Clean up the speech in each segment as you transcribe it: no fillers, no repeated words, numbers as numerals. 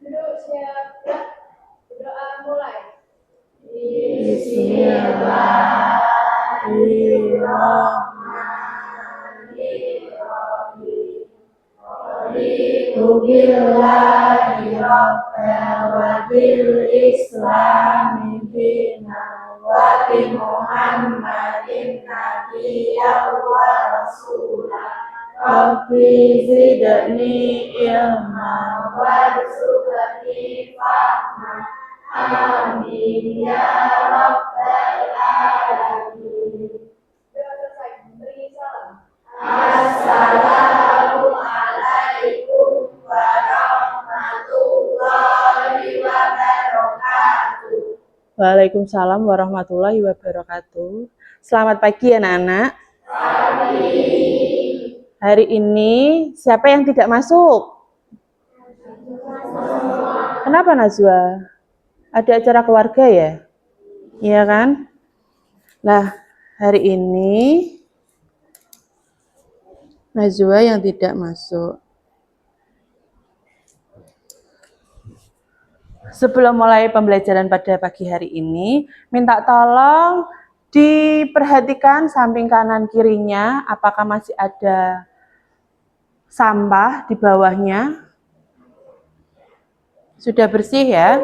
Duduk siap, gerak. Berdoa mulai. Bismillahirrahmanirrahim. Billahi rabbana wa bil islami dina wa bi Muhammadin nabiyyan wa rasulah. Rabbi zidni ilma warzuqni fahma. Amin ya rabbal alamin. Sudah selesai. Beri salam. Assalamualaikum warahmatullahi wabarakatuh. Waalaikumsalam warahmatullahi wabarakatuh. Selamat pagi anak-anak. Hari ini siapa yang tidak masuk? Kenapa Najwa? Ada acara keluarga ya? Iya kan? Nah, hari ini Najwa yang tidak masuk. Sebelum mulai pembelajaran pada pagi hari ini, minta tolong diperhatikan samping kanan kirinya, apakah masih ada sampah di bawahnya. Sudah bersih ya?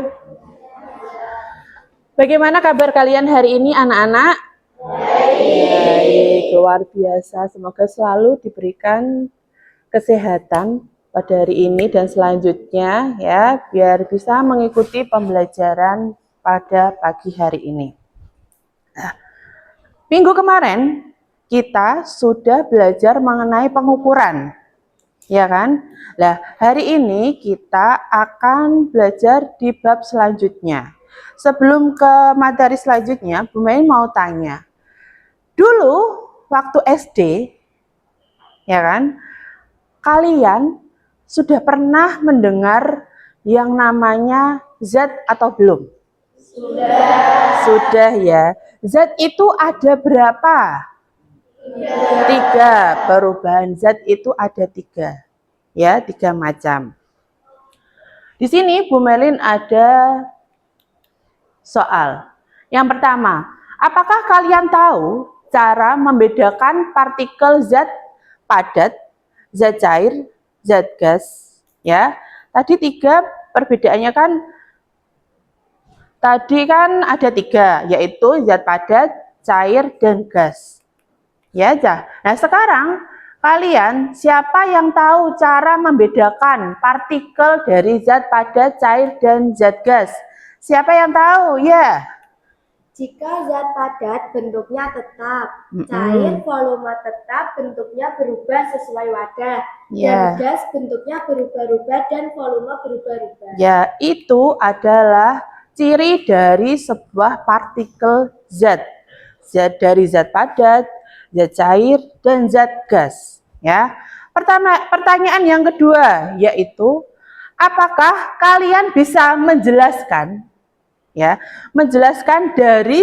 Bagaimana kabar kalian hari ini anak-anak? Baik, luar biasa. Semoga selalu diberikan kesehatan pada hari ini dan selanjutnya ya, biar bisa mengikuti pembelajaran pada pagi hari ini. Nah, minggu kemarin kita sudah belajar mengenai pengukuran, ya kan? Nah, hari ini kita akan belajar di bab selanjutnya. Sebelum ke materi selanjutnya, Bu Mai mau tanya. Dulu waktu SD, ya kan? Kalian sudah pernah mendengar yang namanya zat atau belum? Sudah ya. Zat itu ada berapa? 3. Perubahan zat itu ada 3. Ya, 3 macam. Di sini Bu Melin ada soal. Yang pertama, apakah kalian tahu cara membedakan partikel zat padat, zat cair, zat gas? Ya, tadi 3 perbedaannya kan, tadi kan ada 3, yaitu zat padat, cair, dan gas. Ya, nah sekarang kalian siapa yang tahu cara membedakan partikel dari zat padat, cair, dan zat gas? Siapa yang tahu? Ya. Jika zat padat bentuknya tetap, cair volume tetap bentuknya berubah sesuai wadah, dan gas bentuknya berubah-ubah dan volume berubah-ubah. Ya, itu adalah ciri dari sebuah partikel zat. Zat dari zat padat, zat cair, dan zat gas. Ya. Pertanyaan yang kedua yaitu, apakah kalian bisa menjelaskan dari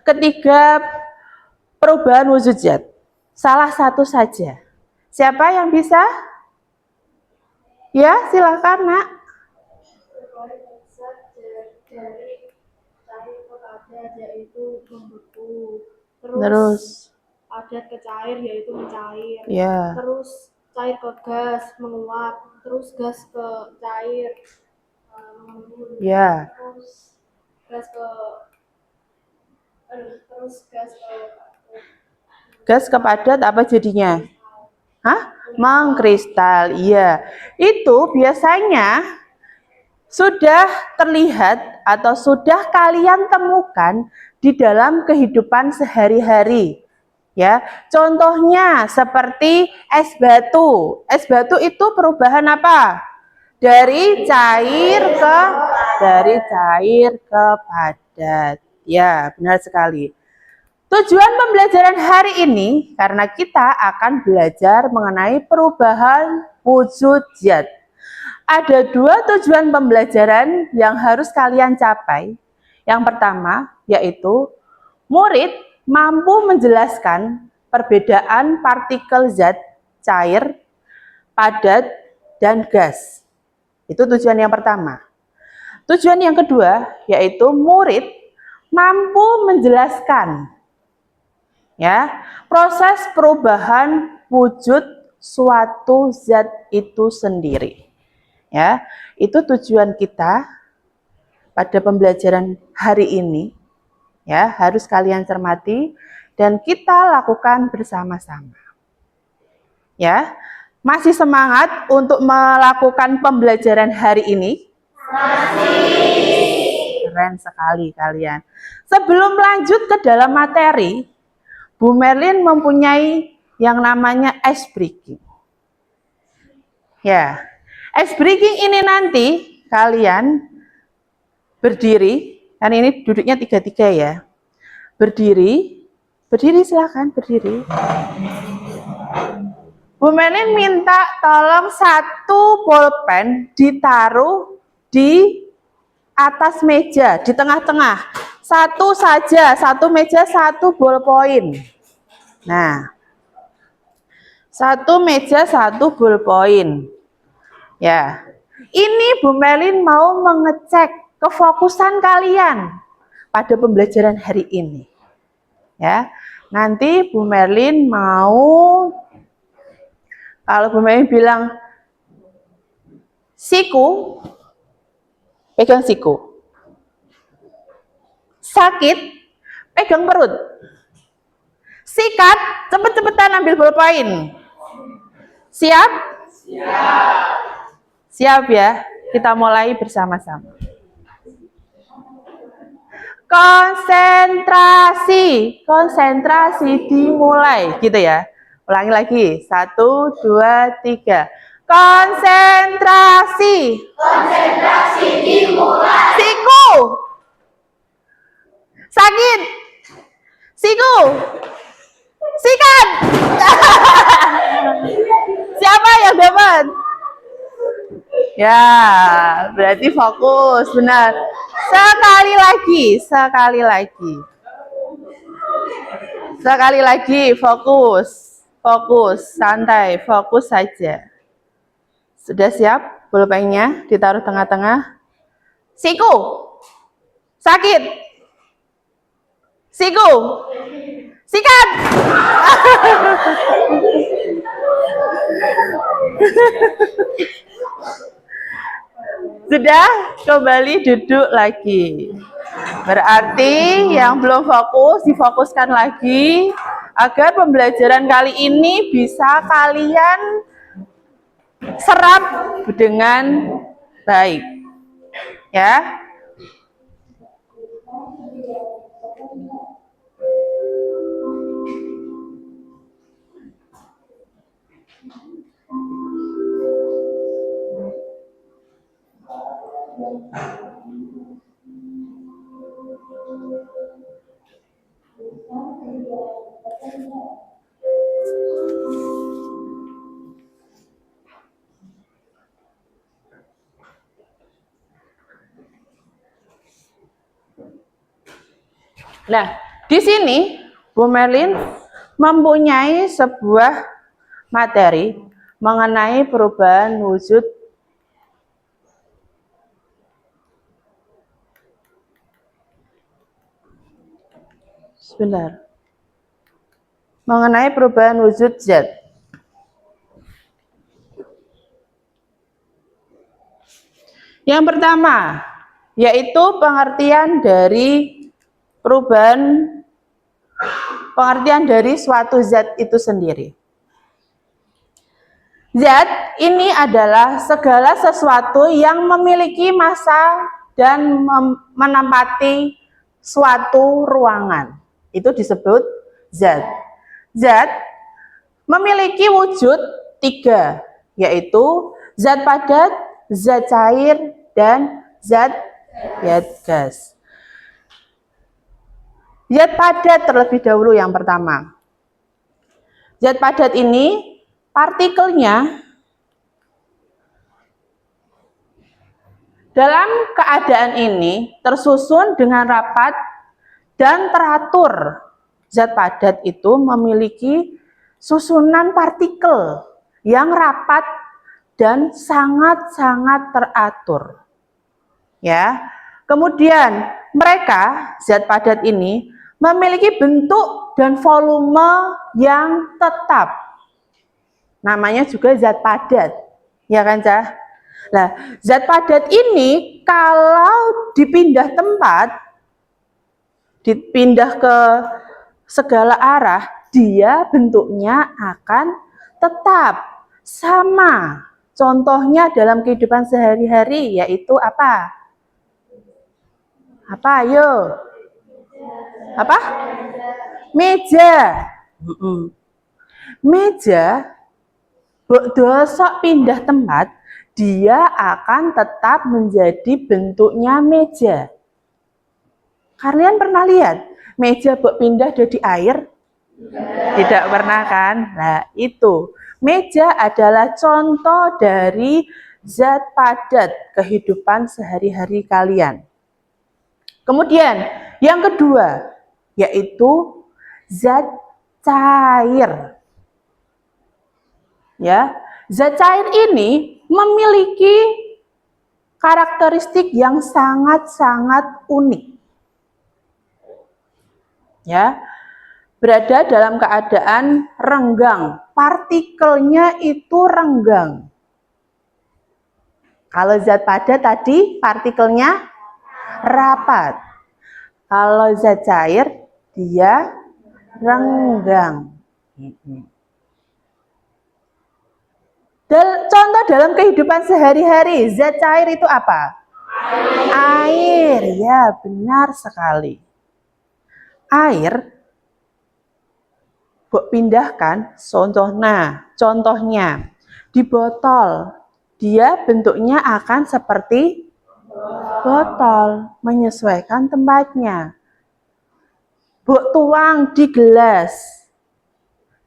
ketiga perubahan wujud zat? Salah satu saja. Siapa yang bisa? Ya, silakan Nak. Dari cair ke padat yaitu membeku. Terus Padat ke cair yaitu mencair. ya. Terus cair ke gas menguap. Terus gas ke cair mengembun. Ya. Terus gas ke Gas ke padat apa jadinya? Hah? Mengkristal. Iya. Itu biasanya sudah terlihat atau sudah kalian temukan di dalam kehidupan sehari-hari. Ya, contohnya seperti es batu. Es batu itu perubahan apa? Dari cair ke padat. Ya, benar sekali. Tujuan pembelajaran hari ini karena kita akan belajar mengenai perubahan wujud zat. Ada 2 tujuan pembelajaran yang harus kalian capai. Yang pertama yaitu murid mampu menjelaskan perbedaan partikel zat cair, padat, dan gas. Itu tujuan yang pertama. Tujuan yang kedua yaitu murid mampu menjelaskan ya proses perubahan wujud suatu zat itu sendiri. Ya, itu tujuan kita pada pembelajaran hari ini. Ya, harus kalian cermati dan kita lakukan bersama-sama. Ya, masih semangat untuk melakukan pembelajaran hari ini? Keren sekali kalian. Sebelum lanjut ke dalam materi, Bu Merlin mempunyai yang namanya ice breaking. Ya, ice breaking ini nanti kalian berdiri, kan ini duduknya tiga-tiga ya. Berdiri silakan berdiri. Bu Merlin minta tolong satu bolpen ditaruh di atas meja, di tengah-tengah. Satu saja, satu meja, satu ballpoint. Nah, satu meja, satu ballpoint. Ya, ini Bu Merlin mau mengecek kefokusan kalian pada pembelajaran hari ini. Ya, nanti Bu Merlin mau, kalau Bu Merlin bilang siku, pegang siku. Sakit, pegang perut. Sikat, cepet-cepetan ambil ballpoint. Siap? Siap. Siap ya, kita mulai bersama-sama. Konsentrasi, konsentrasi dimulai, gitu ya. Ulangi lagi, 1, 2, 3. Konsentrasi. Konsentrasi dimulai. Siku. Sakit. Siku. Sikat. Siapa yang dapat? Ya, berarti fokus, benar. Sekali lagi, sekali lagi. Sekali lagi, fokus. Fokus, santai, fokus saja. Sudah siap? Pulpennya ditaruh tengah-tengah. Siku. Sakit. Siku. Sikat. Sudah, kembali duduk lagi. Berarti yang belum fokus, difokuskan lagi agar pembelajaran kali ini bisa kalian serap dengan baik. Ya. Nah, di sini Bu Merlin mempunyai sebuah materi mengenai perubahan wujud mengenai perubahan wujud zat. Yang pertama, yaitu pengertian dari pengertian dari suatu zat itu sendiri. Zat ini adalah segala sesuatu yang memiliki massa dan menempati suatu ruangan. Itu disebut zat. Zat memiliki wujud 3, yaitu zat padat, zat cair, dan zat gas. Zat padat terlebih dahulu yang pertama. Zat padat ini partikelnya dalam keadaan ini tersusun dengan rapat dan teratur. Zat padat itu memiliki susunan partikel yang rapat dan sangat-sangat teratur. Ya. Kemudian mereka zat padat ini memiliki bentuk dan volume yang tetap. Namanya juga zat padat. Ya kan, Cah? Nah, zat padat ini kalau dipindah tempat, dipindah ke segala arah, dia bentuknya akan tetap sama. Contohnya dalam kehidupan sehari-hari yaitu apa? Apa, ayo? Apa? Meja. Meja, dosok pindah tempat, dia akan tetap menjadi bentuknya meja. Kalian pernah lihat meja pindah jadi air? Tidak pernah kan? Nah, itu. Meja adalah contoh dari zat padat kehidupan sehari-hari kalian. Kemudian, yang kedua, yaitu zat cair. Ya, zat cair ini memiliki karakteristik yang sangat-sangat unik. Ya, berada dalam keadaan renggang, partikelnya itu renggang. Kalau zat padat tadi partikelnya rapat. Kalau zat cair dia renggang. Contoh dalam kehidupan sehari-hari, zat cair itu apa? Air. Ya, benar sekali. Air pindahkan, contohnya di botol, dia bentuknya akan seperti botol, menyesuaikan tempatnya. Tuang di gelas,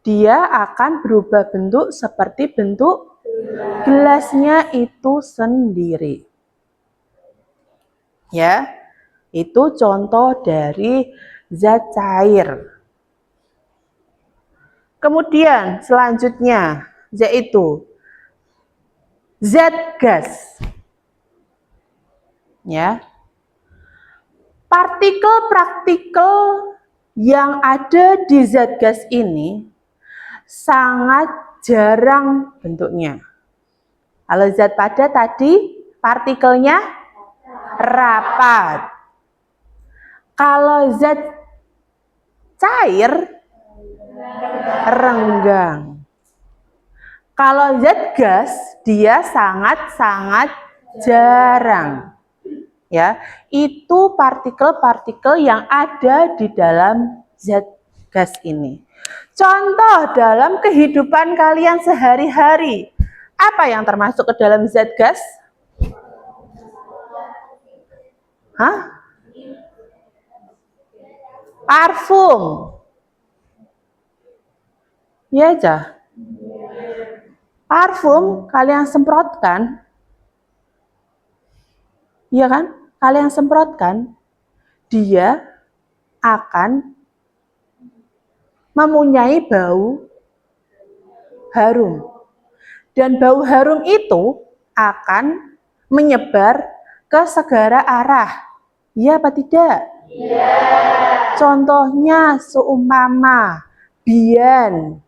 dia akan berubah bentuk seperti bentuk gelasnya itu sendiri. Ya, itu contoh dari zat cair. Kemudian selanjutnya yaitu zat gas. Ya. Partikel-partikel yang ada di zat gas ini sangat jarang bentuknya. Kalau zat padat tadi partikelnya rapat. Kalau zat cair renggang. Kalau zat gas dia sangat-sangat jarang. Ya, itu partikel-partikel yang ada di dalam zat gas ini. Contoh dalam kehidupan kalian sehari-hari, apa yang termasuk ke dalam zat gas? Hah? Parfum. Iya aja. Parfum kalian semprotkan. Iya kan? Kalian semprotkan, dia akan mempunyai bau harum. Dan bau harum itu akan menyebar ke segala arah. Iya apa tidak? Iya. Contohnya seumpama Bian.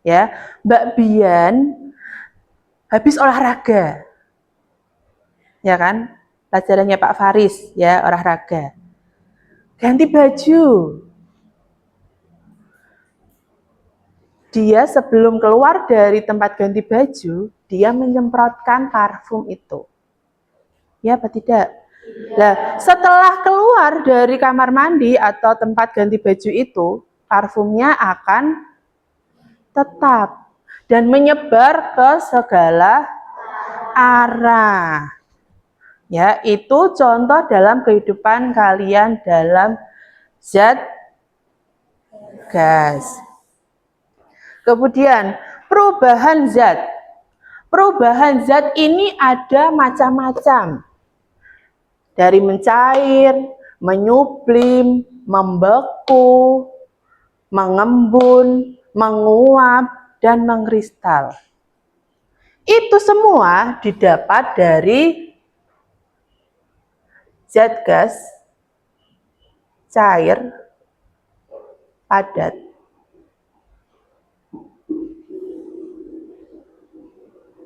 Ya, Mbak Bian habis olahraga. Ya kan? Pelajarannya Pak Faris, ya, olahraga. Ganti baju. Dia sebelum keluar dari tempat ganti baju, dia menyemprotkan parfum itu. Ya apa tidak? Nah, setelah keluar dari kamar mandi atau tempat ganti baju itu, parfumnya akan tetap dan menyebar ke segala arah. Ya, itu contoh dalam kehidupan kalian dalam zat gas. Kemudian, perubahan zat. Perubahan zat ini ada macam-macam. Dari mencair, menyublim, membeku, mengembun, menguap, dan mengkristal. Itu semua didapat dari zat gas, cair, padat.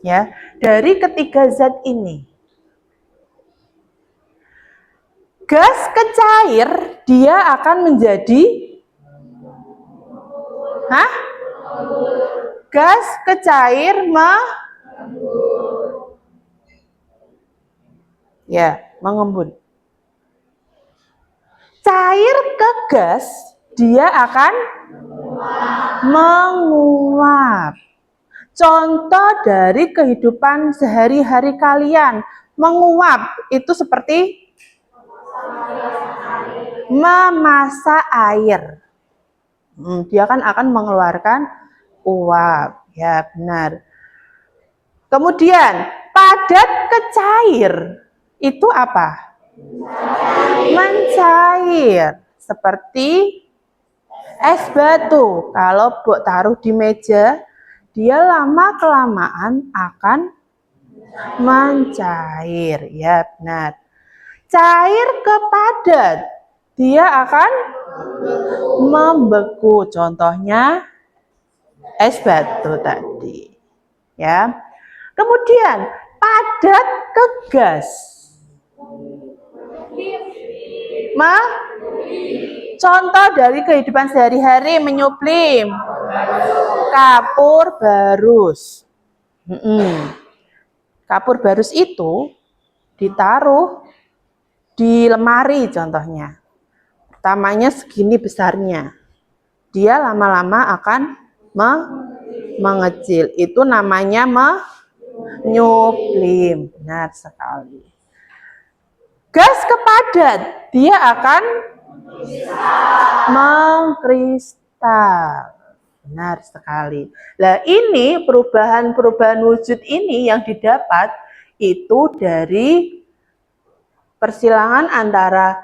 Ya, dari ketiga zat ini. Gas ke cair, dia akan menjadi gas ke cair mengembun. Cair ke gas, dia akan menguap. Contoh dari kehidupan sehari-hari kalian, menguap itu seperti memasak air. Dia kan akan mengeluarkan uap, ya benar. Kemudian padat ke cair itu apa? Mencair, seperti es batu. Kalau Bok taruh di meja, dia lama kelamaan akan mencair, ya benar. Cair ke padat, dia akan membeku. Contohnya es batu tadi. Ya. Kemudian padat ke gas. Contoh dari kehidupan sehari-hari menyublim. Kapur barus. Kapur barus itu ditaruh di lemari contohnya. Pertamanya segini besarnya. Dia lama-lama akan mengecil. Itu namanya menyublim. Benar sekali. Gas ke padat, dia akan mengkristal. Benar sekali. Nah, ini perubahan-perubahan wujud ini yang didapat itu dari persilangan antara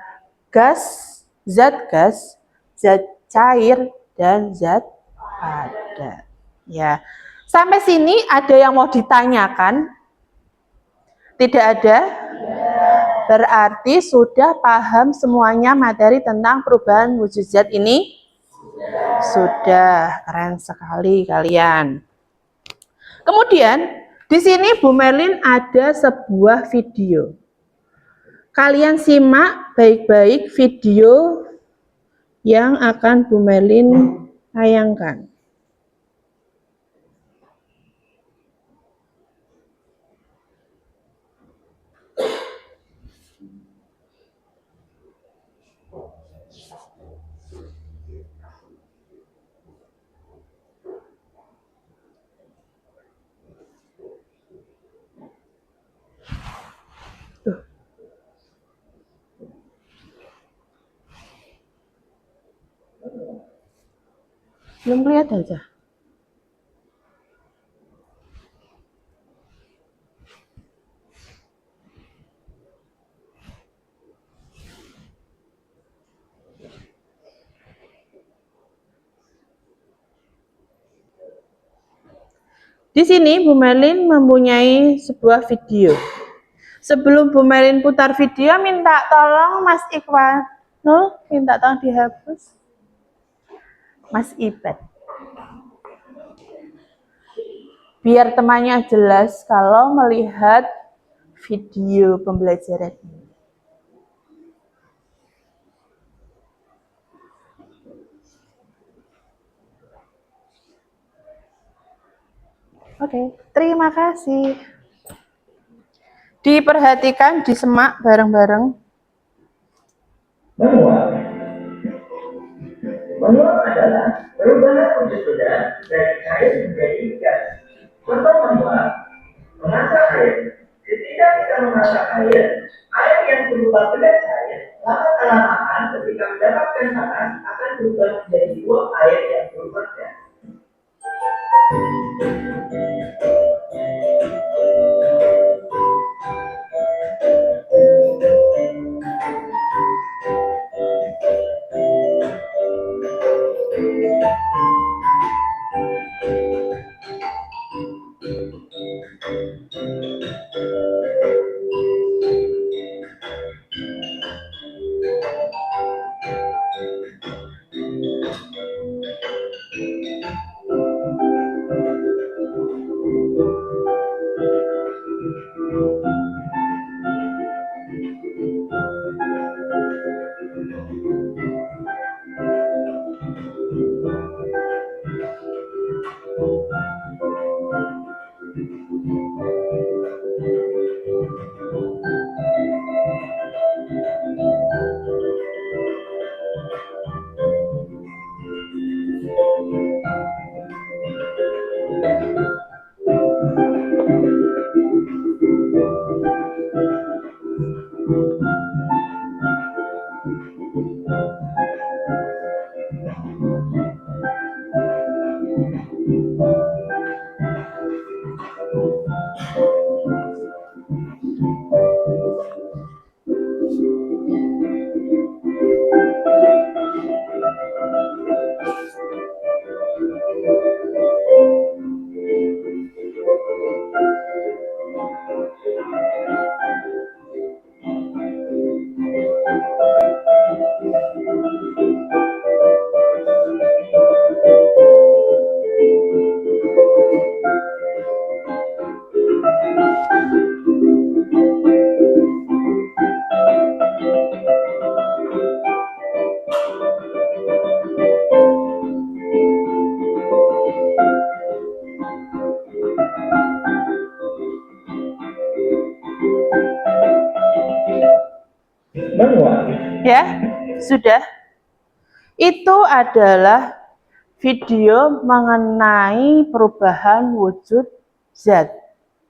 zat cair, dan zat padat. Ya. Sampai sini ada yang mau ditanyakan? Tidak ada? Berarti sudah paham semuanya materi tentang perubahan wujud zat ini? Sudah, keren sekali kalian. Kemudian, di sini Bu Merlin ada sebuah video. Kalian simak baik-baik video yang akan Bu Merlin tayangkan. Belum kelihatan aja. Di sini Bu Merlin mempunyai sebuah video. Sebelum Bu Merlin putar video, minta tolong Mas Iqbal, minta tolong dihapus. Mas Ibad. Biar temannya jelas kalau melihat video pembelajaran ini. Oke, terima kasih. Diperhatikan, disemak bareng-bareng. Menguap adalah perubahan wujud benda dari cair menjadi gas. Contoh menguap, memasak air. Ketika kita memasak air yang berubah benda cair, lama-kelamaan ketika mendapatkan panas akan berubah menjadi uap air yang berubah gas. Menguap. Ya, sudah. Itu adalah video mengenai perubahan wujud zat,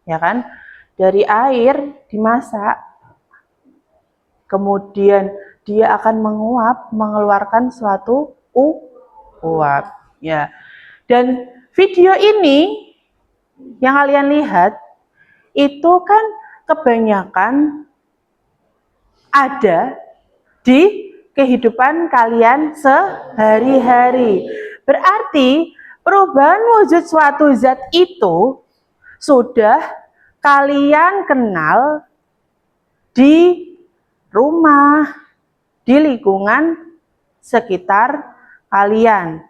ya kan? Dari air dimasak, kemudian dia akan menguap, mengeluarkan suatu uap, ya. Dan video ini yang kalian lihat itu kan kebanyakan ada di kehidupan kalian sehari-hari. Berarti perubahan wujud suatu zat itu sudah kalian kenal di rumah, di lingkungan sekitar kalian.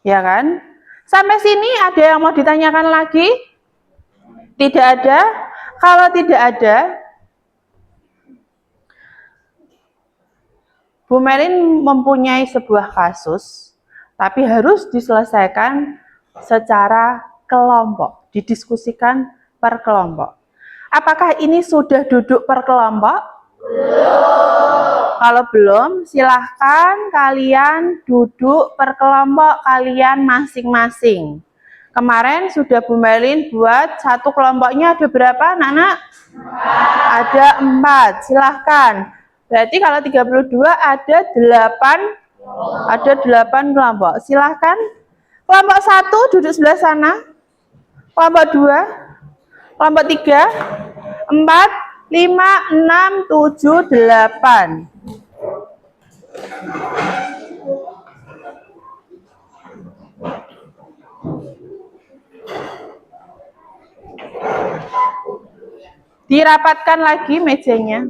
Ya kan? Sampai sini ada yang mau ditanyakan lagi? Tidak ada? Kalau tidak ada, Bu Melin mempunyai sebuah kasus, tapi harus diselesaikan secara kelompok, didiskusikan per kelompok. Apakah ini sudah duduk per kelompok? Belum. Kalau belum, silahkan kalian duduk per kelompok kalian masing-masing. Kemarin sudah Bu Melin buat satu kelompoknya ada berapa, anak-anak? Ada 4, silahkan. Berarti kalau 32 ada 8 kelompok. Silahkan. Kelompok 1 duduk sebelah sana. Kelompok 2, kelompok 3, 4, 5, 6, 7, 8. Dirapatkan lagi mejanya.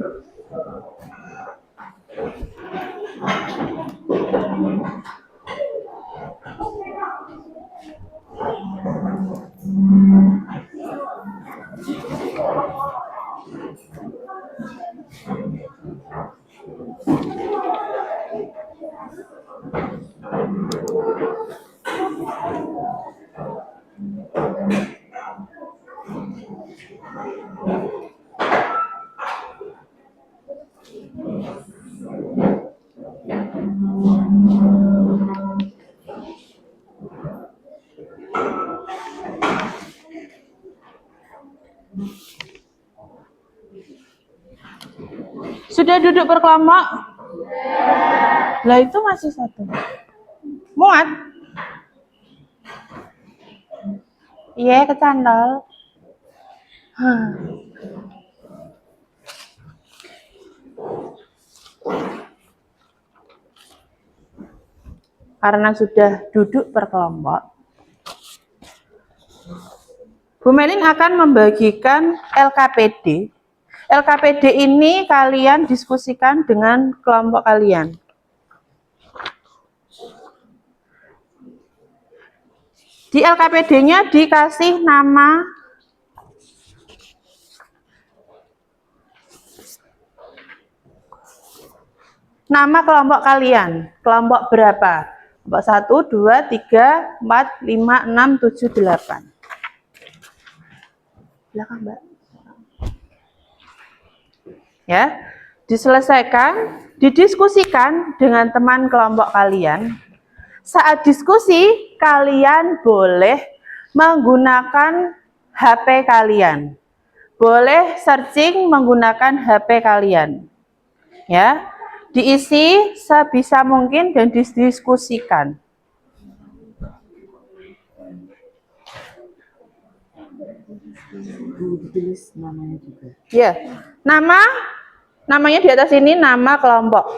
Sudah duduk berkelompok? Lah itu masih satu. Muat? Iya, kecandol. Karena sudah duduk berkelompok, Bu Melin akan membagikan LKPD. LKPD ini kalian diskusikan dengan kelompok kalian. Di LKPD-nya dikasih nama kelompok kalian. Kelompok berapa? Kelompok 1, 2, 3, 4, 5, 6, 7, 8. Silakan, Mbak. Ya, diselesaikan, didiskusikan dengan teman kelompok kalian. Saat diskusi, kalian boleh menggunakan HP kalian. Boleh searching menggunakan HP kalian. Ya, diisi sebisa mungkin dan didiskusikan. Ditulis namanya juga. Ya, namanya di atas ini nama kelompok.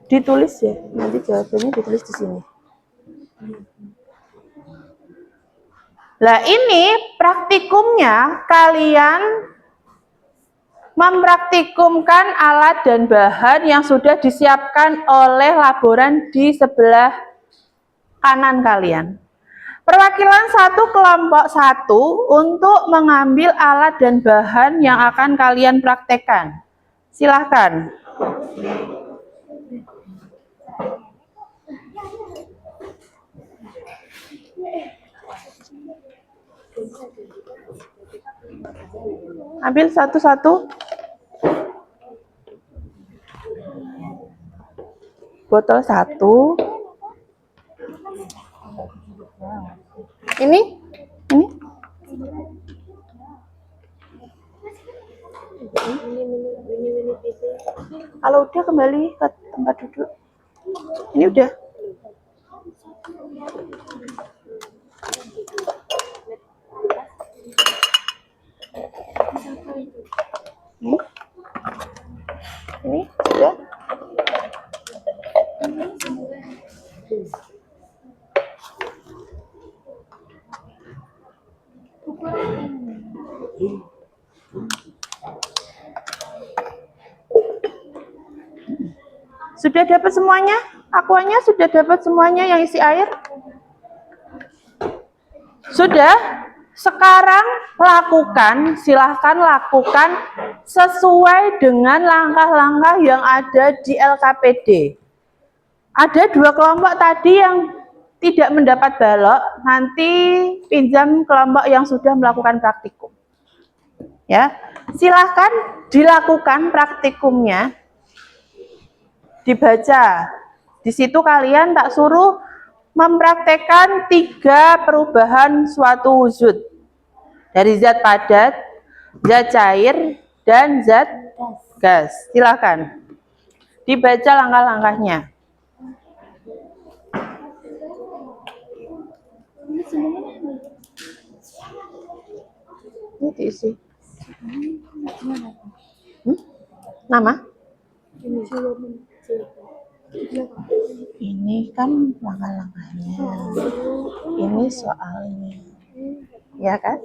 Ditulis ya, nanti jawabannya ditulis di sini. Nah, ini praktikumnya kalian mempraktikumkan alat dan bahan yang sudah disiapkan oleh laboran di sebelah kanan kalian. Perwakilan satu kelompok 1 untuk mengambil alat dan bahan yang akan kalian praktekkan. Silahkan. Ambil satu-satu. Botol 1. Ini? Kalau udah kembali ke tempat duduk. Ini udah. Ini sudah. Sudah dapat semuanya? Aquanya sudah dapat semuanya yang isi air? Sudah? Sekarang lakukan, silahkan lakukan sesuai dengan langkah-langkah yang ada di LKPD. Ada 2 kelompok tadi yang tidak mendapat balok, nanti pinjam kelompok yang sudah melakukan praktikum. Ya, silahkan dilakukan praktikumnya, dibaca. Di situ kalian tak suruh mempraktekkan 3 perubahan suatu wujud dari zat padat, zat cair, dan zat gas. Silakan dibaca langkah-langkahnya. Ini diisi. Nama? Ini kan langkah-langkahnya. Ini soalnya. Ya kan?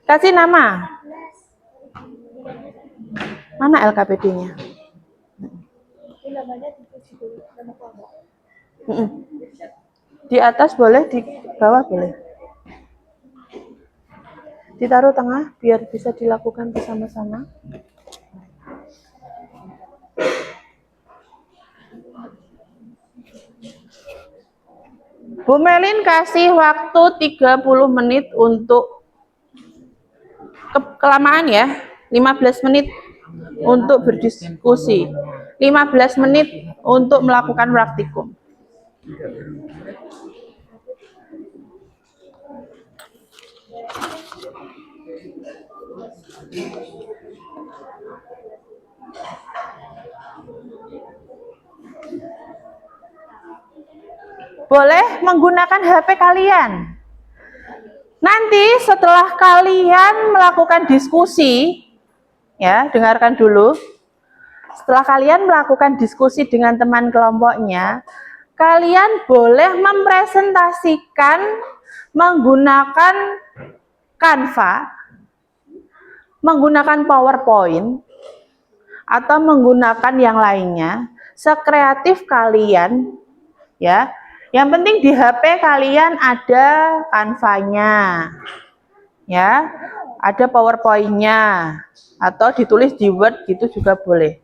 Kasih nama. Mana LKPD-nya? Di atas boleh, di bawah boleh. Ditaruh tengah biar bisa dilakukan bersama-sama. Bu Melin kasih waktu 30 menit untuk kelamaan ya. 15 menit untuk berdiskusi. 15 menit untuk melakukan praktikum. Boleh menggunakan HP kalian. Nanti setelah kalian melakukan diskusi, ya, dengarkan dulu. Setelah kalian melakukan diskusi dengan teman kelompoknya, kalian boleh mempresentasikan menggunakan Canva, menggunakan PowerPoint, atau menggunakan yang lainnya, sekreatif kalian, ya. Yang penting di HP kalian ada Canva-nya, ya, ada PowerPoint-nya atau ditulis di Word gitu juga boleh.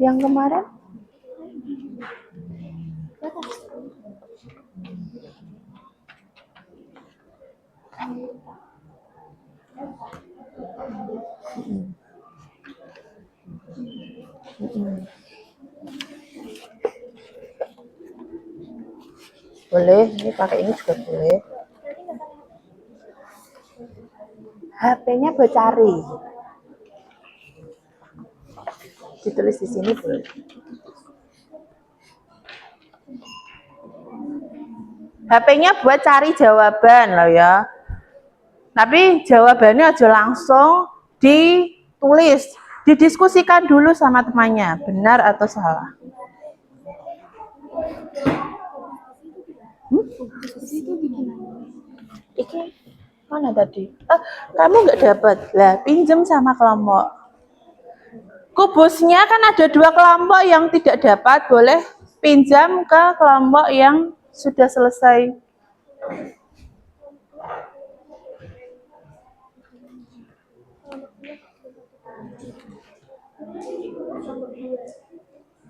Yang kemarin boleh, ini pakai ini juga boleh. HP-nya buat cari. Ditulis di sini boleh. HP-nya buat cari jawaban loh ya. Tapi jawabannya aja langsung ditulis, didiskusikan dulu sama temannya, benar atau salah. Iki mana tadi? Kamu nggak dapat lah, pinjem sama kelompok. Kubusnya kan ada 2 kelompok yang tidak dapat, boleh pinjam ke kelompok yang sudah selesai.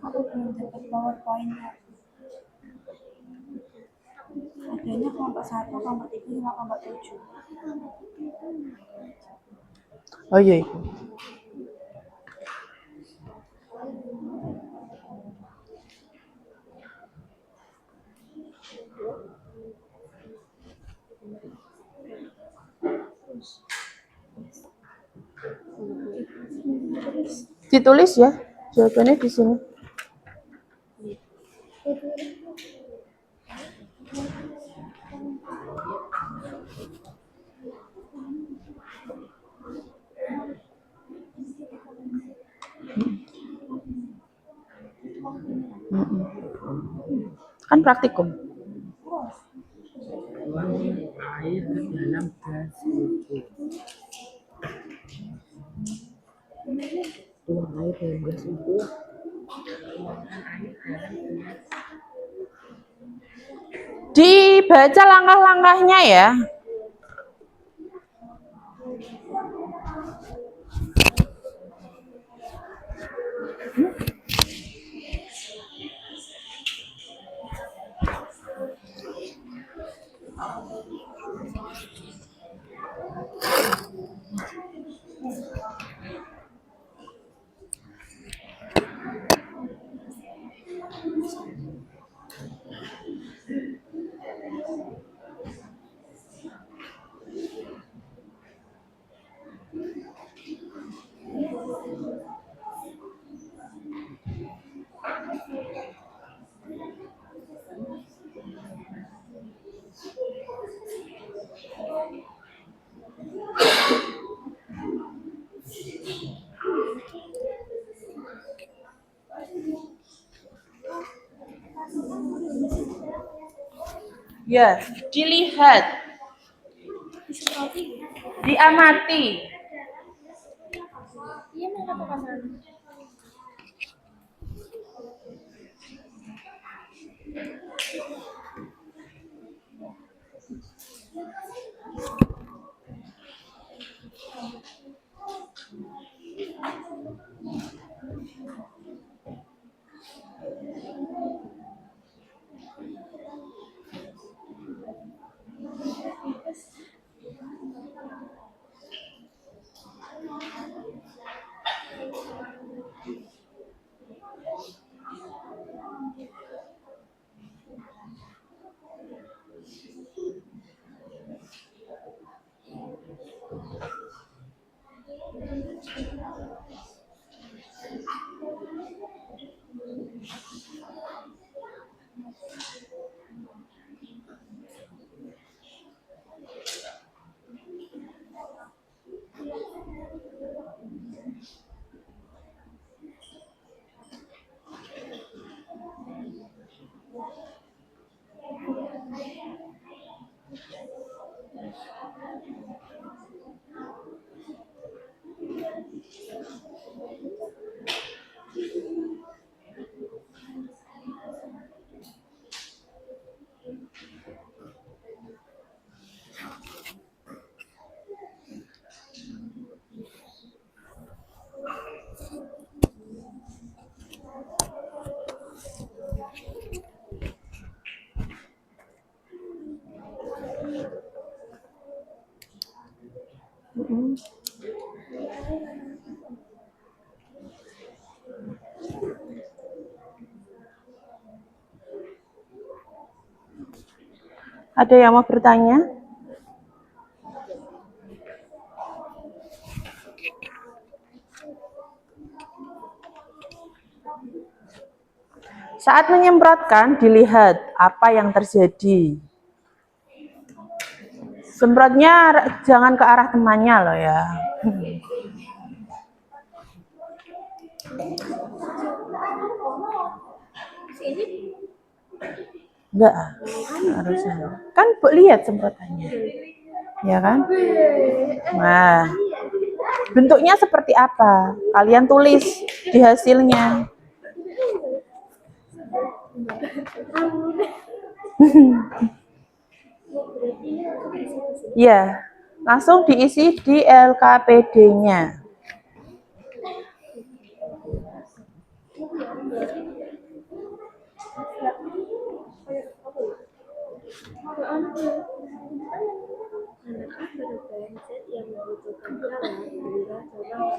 Aku belum dapat PowerPoint-nya. Adanya kelompok 1, kelompok 3, sama kelompok 7. Oh iya. Ditulis ya, jawabannya di sini. Kan praktikum. Tuang air ke dalam gas itu. Tuang air dalam gas itu. Dibaca langkah-langkahnya ya. Ya, dilihat, diamati. Ada yang mau bertanya? Saat menyemprotkan, dilihat apa yang terjadi. Semprotnya jangan ke arah temannya loh ya. Enggak, harusnya. Kan Bu lihat semprotannya. Ya kan? Nah, bentuknya seperti apa? Kalian tulis di hasilnya. Ya, langsung diisi di LKPD-nya. yang membutuhkan jalan bila coba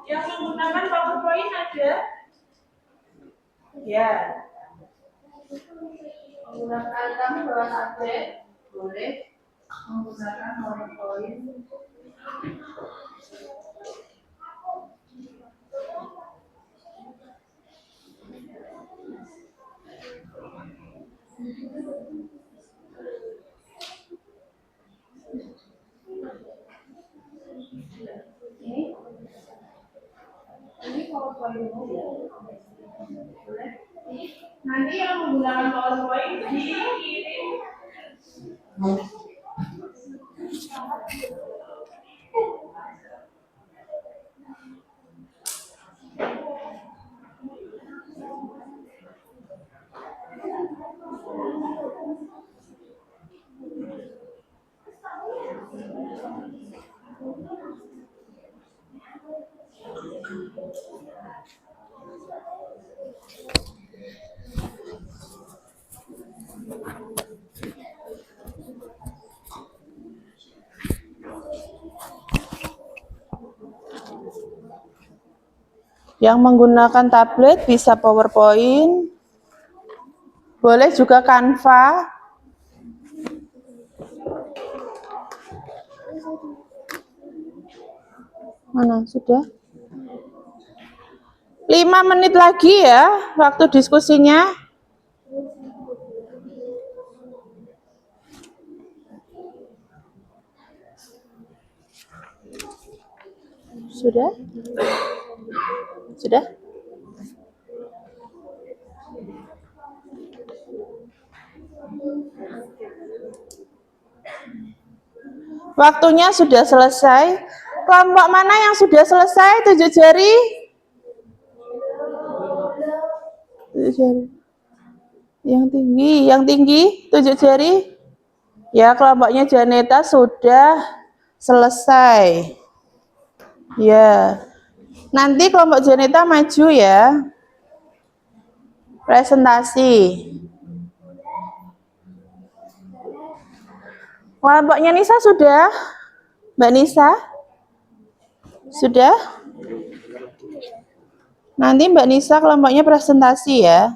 Yang menggunakan PowerPoint ada? Ya. Menggunakan kamu bawa tablet, boleh menggunakan PowerPoint. Ini PowerPoint ya. Nanti yang menggunakan PowerPoint dikirim. Yang menggunakan tablet bisa PowerPoint, boleh juga Canva. Mana sudah? 5 menit lagi ya waktu diskusinya. Sudah? Sudah? Waktunya sudah selesai. Kelompok mana yang sudah selesai? 7 jari. 7 jari. Yang tinggi 7 jari. Ya, kelompoknya Janeta sudah selesai. Ya. Nanti kelompok Janeta maju ya. Presentasi. Kelompoknya Nisa sudah? Mbak Nisa? Sudah? Nanti Mbak Nisa kelompoknya presentasi ya.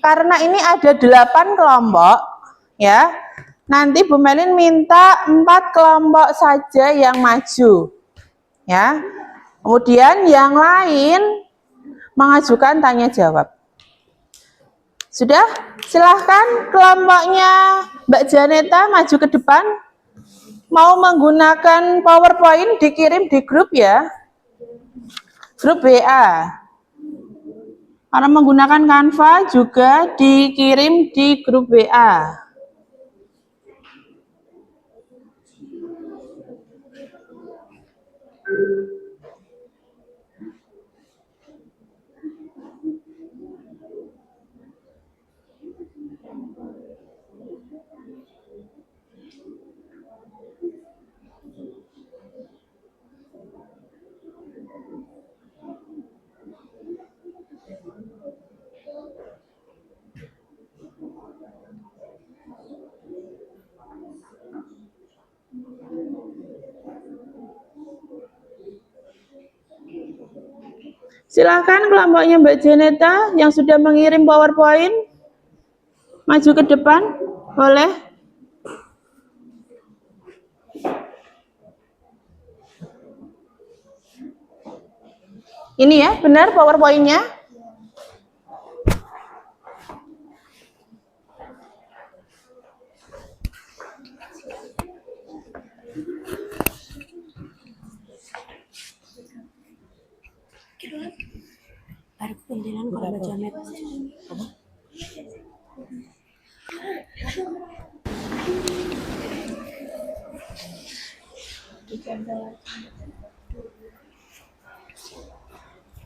Karena ini ada 8 kelompok ya. Nanti Bu Melin minta 4 kelompok saja yang maju. Ya. Kemudian yang lain mengajukan tanya jawab. Sudah? Silahkan kelompoknya Mbak Janeta maju ke depan. Mau menggunakan PowerPoint dikirim di grup ya. Grup WA. Kalau menggunakan Canva juga dikirim di grup WA. Silakan kelompoknya Mbak Janeta yang sudah mengirim PowerPoint maju ke depan, boleh. Ini ya, benar PowerPoint-nya. Baru pendidikan kalau baca met.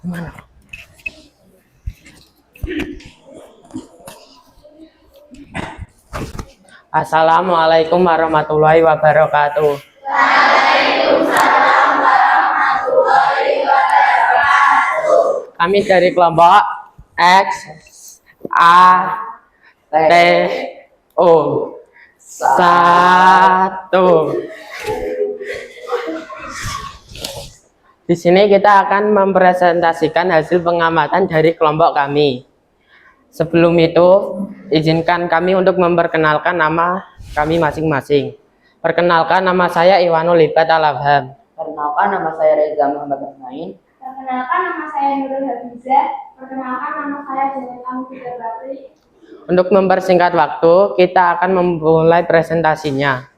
Mana? Assalamualaikum warahmatullahi wabarakatuh. Waalaikumsalam warahmatullahi wabarakatuh. Kami dari kelompok X A T O 1. Di sini kita akan mempresentasikan hasil pengamatan dari kelompok kami. Sebelum itu, izinkan kami untuk memperkenalkan nama kami masing-masing. Perkenalkan, nama saya Iwanul Libat Al-Abham. Perkenalkan, nama saya Reza Muhammad Asmain. Perkenalkan, nama saya Nurul Habizah. Perkenalkan, nama saya Janeta Mufidah Bakri. Untuk mempersingkat waktu, kita akan memulai presentasinya.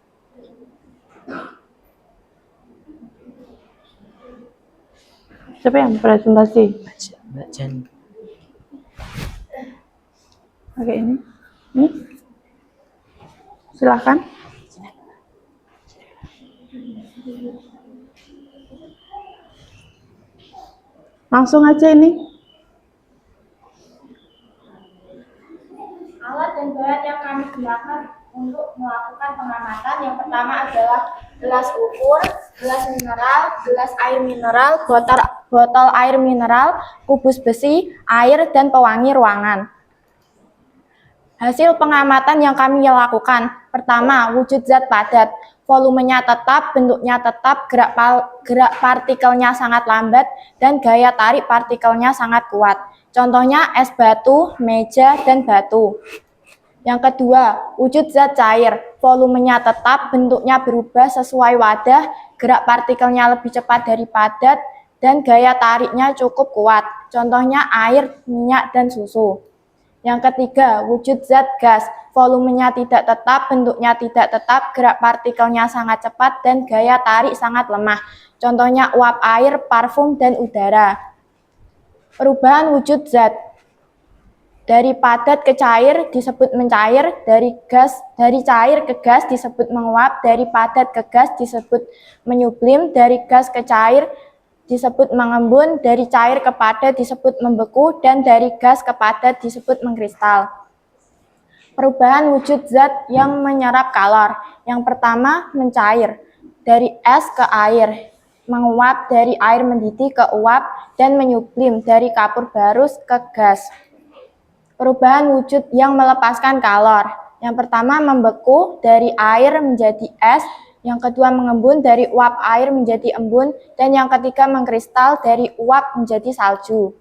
Siapa yang presentasi? Mbak Jan. Oke, ini. Silakan. Langsung aja ini. Alat dan bahan yang kami gunakan untuk melakukan pengamatan yang pertama adalah gelas ukur, gelas mineral, gelas air mineral, botol air mineral, kubus besi, air, dan pewangi ruangan. Hasil pengamatan yang kami lakukan, pertama, wujud zat padat, volumenya tetap, bentuknya tetap, gerak partikelnya sangat lambat, dan gaya tarik partikelnya sangat kuat. Contohnya es batu, meja, dan batu. Yang kedua, wujud zat cair, volumenya tetap, bentuknya berubah sesuai wadah, gerak partikelnya lebih cepat dari padat, dan gaya tariknya cukup kuat. Contohnya air, minyak, dan susu. Yang ketiga, wujud zat gas, volumenya tidak tetap, bentuknya tidak tetap, gerak partikelnya sangat cepat, dan gaya tarik sangat lemah. Contohnya uap air, parfum, dan udara. Perubahan wujud zat. Dari padat ke cair disebut mencair, dari cair ke gas disebut menguap, dari padat ke gas disebut menyublim, dari gas ke cair disebut mengembun, dari cair ke padat disebut membeku, dan dari gas ke padat disebut mengkristal. Perubahan wujud zat yang menyerap kalor. Yang pertama, mencair. Dari es ke air, menguap dari air mendidih ke uap, dan menyublim dari kapur barus ke gas. Perubahan wujud yang melepaskan kalor. Yang pertama, membeku dari air menjadi es. Yang kedua, mengembun dari uap air menjadi embun, dan yang ketiga, mengkristal dari uap menjadi salju.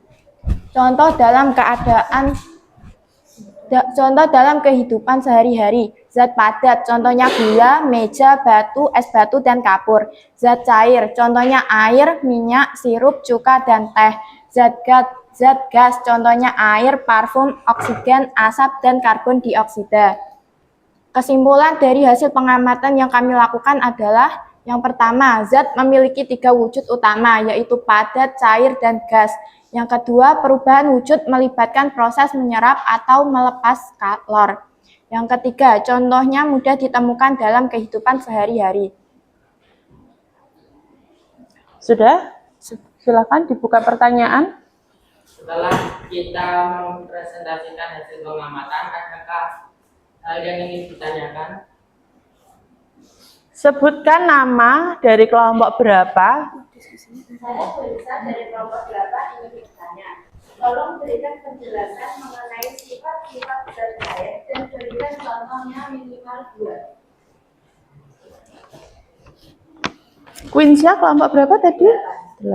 Contoh dalam keadaan Contoh dalam kehidupan sehari-hari. Zat padat, contohnya gula, meja, batu, es batu, dan kapur. Zat cair, contohnya air, minyak, sirup, cuka, dan teh. Zat gas, contohnya air, parfum, oksigen, asap, dan karbon dioksida. Kesimpulan dari hasil pengamatan yang kami lakukan adalah yang pertama, zat memiliki 3 wujud utama, yaitu padat, cair, dan gas. Yang kedua, perubahan wujud melibatkan proses menyerap atau melepas kalor. Yang ketiga, contohnya mudah ditemukan dalam kehidupan sehari-hari. Sudah? Silakan dibuka pertanyaan. Setelah kita mempresentasikan hasil pengamatan, adakah hal yang ingin ditanyakan? Sebutkan nama dari kelompok berapa. Saya Melisa dari kelompok 8 ingin bertanya. Tolong berikan penjelasan mengenai sifat-sifat zat cair dan berikan contohnya minimal 2. Quinsia kelompok berapa tadi? 8.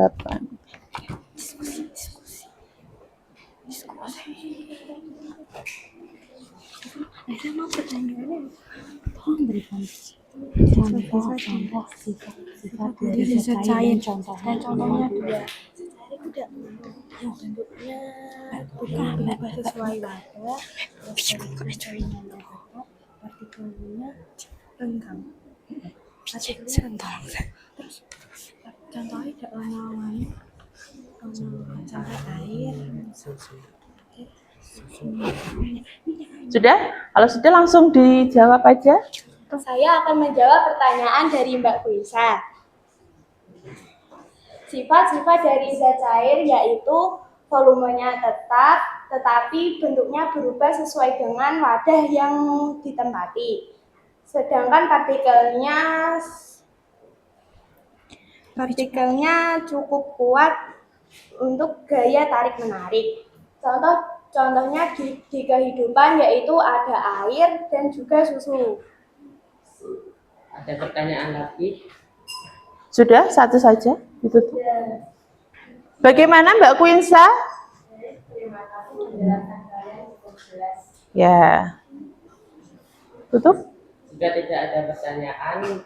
Saya mau pertanyaannya, tolong berikan contoh sifat dari zat cair dan contohnya 2. Bentuknya berubah sesuai wadah, partikelnya renggang. Terus contohnya ada warna-warni, contoh air. Sudah? Kalau sudah langsung dijawab aja. Saya akan menjawab pertanyaan dari Mbak Kuisa. Sifat-sifat dari zat cair yaitu volumenya tetap, tetapi bentuknya berubah sesuai dengan wadah yang ditempati. Sedangkan partikelnya cukup kuat untuk gaya tarik-menarik. Contohnya di kehidupan yaitu ada air dan juga susu. Ada pertanyaan lagi? Sudah? Satu saja ditutup. Bagaimana Mbak Quinsa? Terima kasih penjelasan kalian cukup jelas. Ya. Tutup? Jika tidak ada pertanyaan,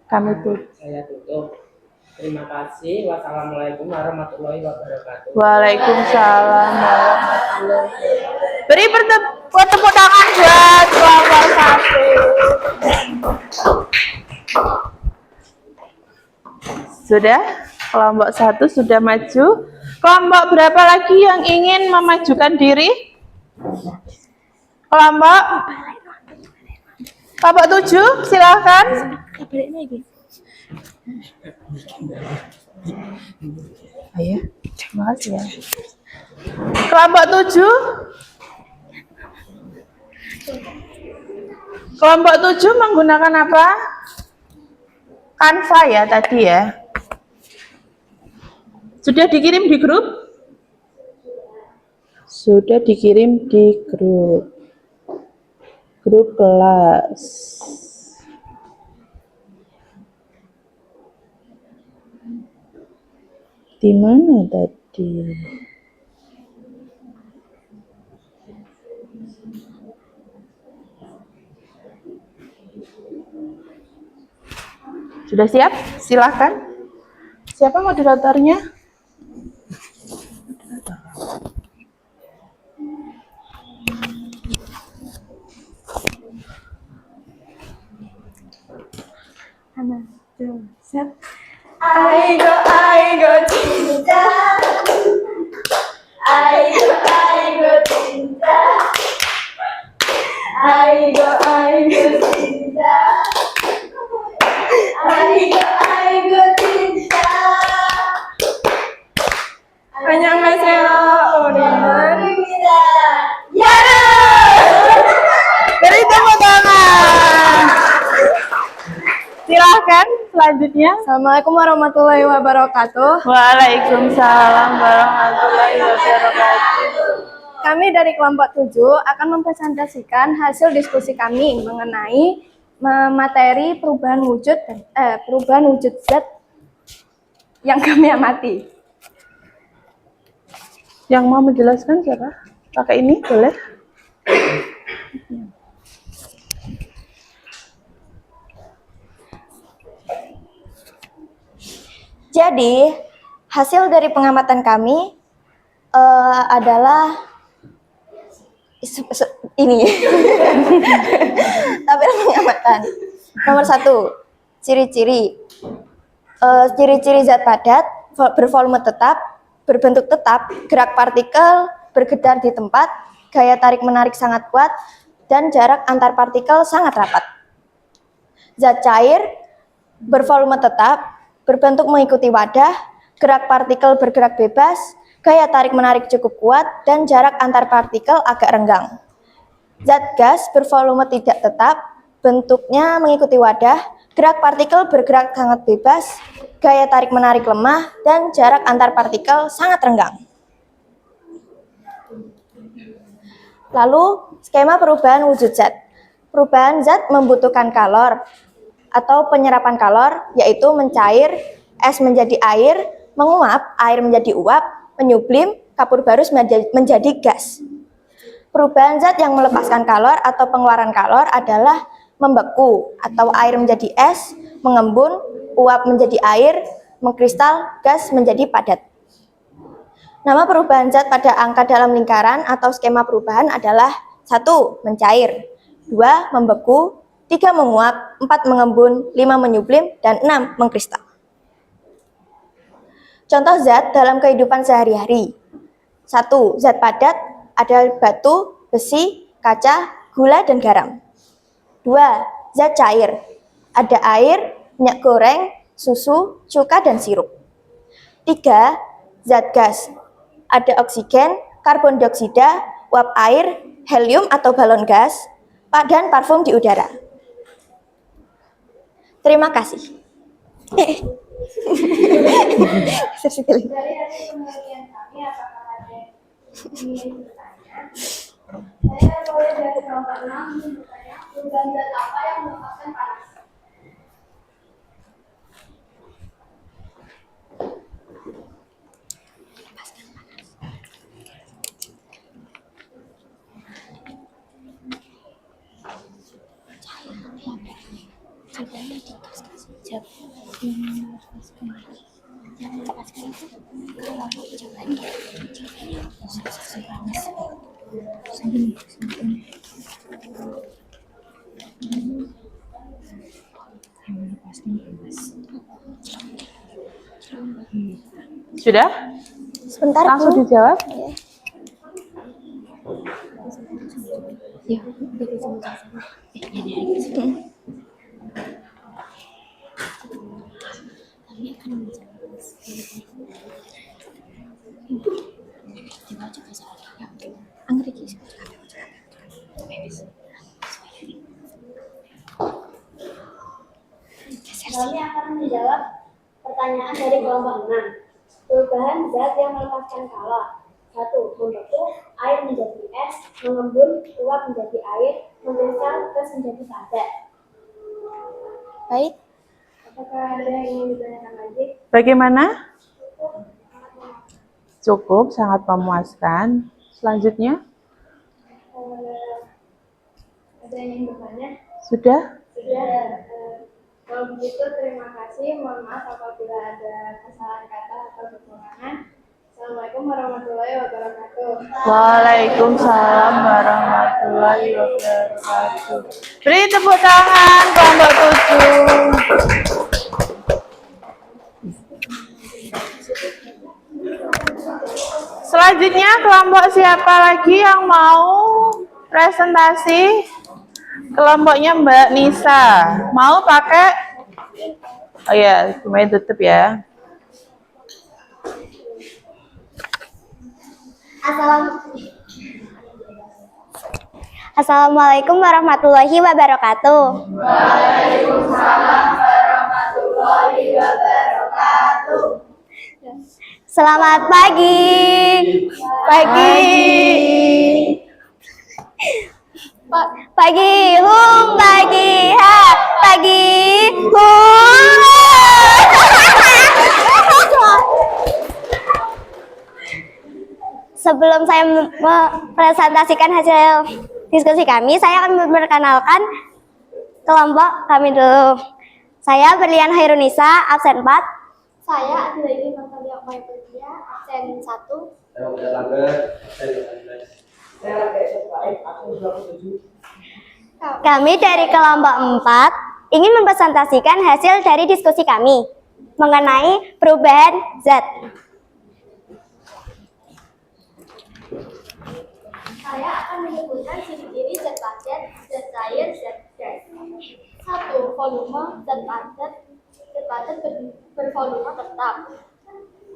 Kami tutup. saya tutup. Terima kasih. Wassalamualaikum warahmatullahi wabarakatuh. Waalaikumsalam warahmatullahi wabarakatuh. Beri tepuk tangan buat kelompok 1. Sudah? Kelompok 1 sudah maju. Kelompok berapa lagi yang ingin memajukan diri? Kelompok 7, silakan. Ayo, terima kasih ya. Kelompok 7. Kelompok 7 menggunakan apa? Canva ya tadi ya. Sudah dikirim di grup? Sudah dikirim di grup. Grup kelas. Di mana tadi? Sudah siap? Silakan. Siapa moderatornya? Aigo cinta, aigo cinta, aigo cinta, aigo cinta. Annyeonghaseyo, Orida. Yara. Beri tepuk tangan. Silahkan selanjutnya. Assalamualaikum warahmatullahi wabarakatuh. Waalaikumsalam warahmatullahi wabarakatuh. Kami dari kelompok 7 akan mempresentasikan hasil diskusi kami mengenai materi perubahan wujud zat yang kami amati. Yang mau menjelaskan siapa? pakai ini boleh? Jadi, hasil dari pengamatan kami adalah ini. Tabel pengamatan. Nomor 1, ciri-ciri. Ciri-ciri zat padat, bervolume tetap, berbentuk tetap, gerak partikel, bergetar di tempat, gaya tarik-menarik sangat kuat, dan jarak antar partikel sangat rapat. Zat cair, bervolume tetap, berbentuk mengikuti wadah, gerak partikel bergerak bebas, gaya tarik-menarik cukup kuat, dan jarak antar partikel agak renggang. Zat gas bervolume tidak tetap, bentuknya mengikuti wadah, gerak partikel bergerak sangat bebas, gaya tarik-menarik lemah, dan jarak antar partikel sangat renggang. Lalu, skema perubahan wujud zat. Perubahan zat membutuhkan kalor atau penyerapan kalor, yaitu mencair, es menjadi air, menguap, air menjadi uap, menyublim, kapur barus menjadi gas. Perubahan zat yang melepaskan kalor atau pengeluaran kalor adalah membeku atau air menjadi es, mengembun, uap menjadi air, mengkristal, gas menjadi padat. Nama perubahan zat pada angka dalam lingkaran atau skema perubahan adalah 1. Mencair, 2. Membeku, 3. Menguap, 4. Mengembun, 5. Menyublim, dan 6. Mengkristal. Contoh zat dalam kehidupan sehari-hari. 1. Zat padat ada batu, besi, kaca, gula, dan garam. 2. Zat cair ada air, minyak goreng, susu, cuka, dan sirup. 3. Zat gas ada oksigen, karbon dioksida, uap air, helium atau balon gas, dan parfum di udara. Terima kasih. Dari hasil penelitian kami, apakah ada yang ingin bertanya? Saya boleh dari kelompok 6 ingin bertanya, perubahan zat apa yang melepaskan panas? Sudah? Sebentar, Langsung Bu. dijawab? Kami akan menjawab pertanyaan dari kelompok 6. Perubahan zat yang melepaskan kalor. 1. Membeku, air menjadi es, mengembun, uap menjadi air, mengkristal, gas menjadi padat. Baik. Apakah ada yang ingin ditanyakan lagi? Bagaimana? Cukup, sangat memuaskan. Selanjutnya? Ada yang ingin bertanya? Sudah? Sudah. Kalau begitu, terima kasih. Mohon maaf apabila ada kesalahan kata atau kekurangan. Assalamualaikum warahmatullahi wabarakatuh. Waalaikumsalam warahmatullahi wabarakatuh. Beri tepuk tangan kelompok 7. Selanjutnya kelompok siapa lagi yang mau presentasi? Kelompoknya Mbak Nisa. Mau pakai? Oh ya, semuanya tutup ya. Assalamualaikum warahmatullahi wabarakatuh. Waalaikumsalam warahmatullahi wabarakatuh. Selamat pagi. Pagi hum, pagi ha, pagi hum. Sebelum saya mempresentasikan hasil diskusi kami, saya akan memperkenalkan kelompok kami dulu. Saya Berlian Hairunisa, absen 4. Saya Adilaini Natalia Maipurnia, absen 1. Kami dari kelompok 4 ingin mempresentasikan hasil dari diskusi kami mengenai perubahan zat. Saya akan menyebutkan ciri-ciri zat padat, zat cair, zat gas. 1. Volume zat padat. Zat padat bervolume tetap.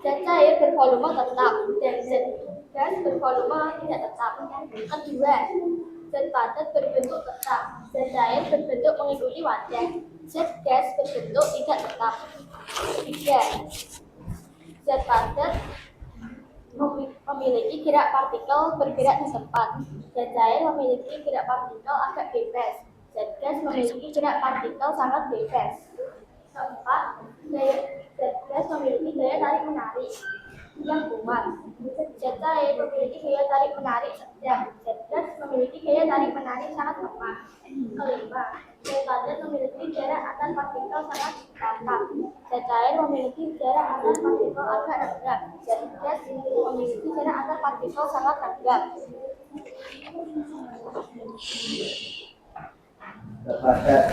Zat cair bervolume tetap dan zat gas bervolume tidak tetap. Kedua, zat padat berbentuk tetap. Zat cair berbentuk mengikuti wadah. Zat gas berbentuk tidak tetap. 3. Zat padat memiliki gerak partikel bergerak di tempat. Zat cair memiliki gerak partikel agak bebas. Zat gas memiliki gerak partikel sangat bebas. 4. Zat gas memiliki daya tarik menarik yang kuat. Zat cair memiliki daya tarik menarik sedang. Zat gas memiliki daya tarik menarik sangat lemah. 5. Zat padat memiliki jarak antar partikel sangat rapat. Zat cair memiliki jarak antar partikel agak rendah. Zat gas memiliki jarak antar partikel sangat rendah. Terpadat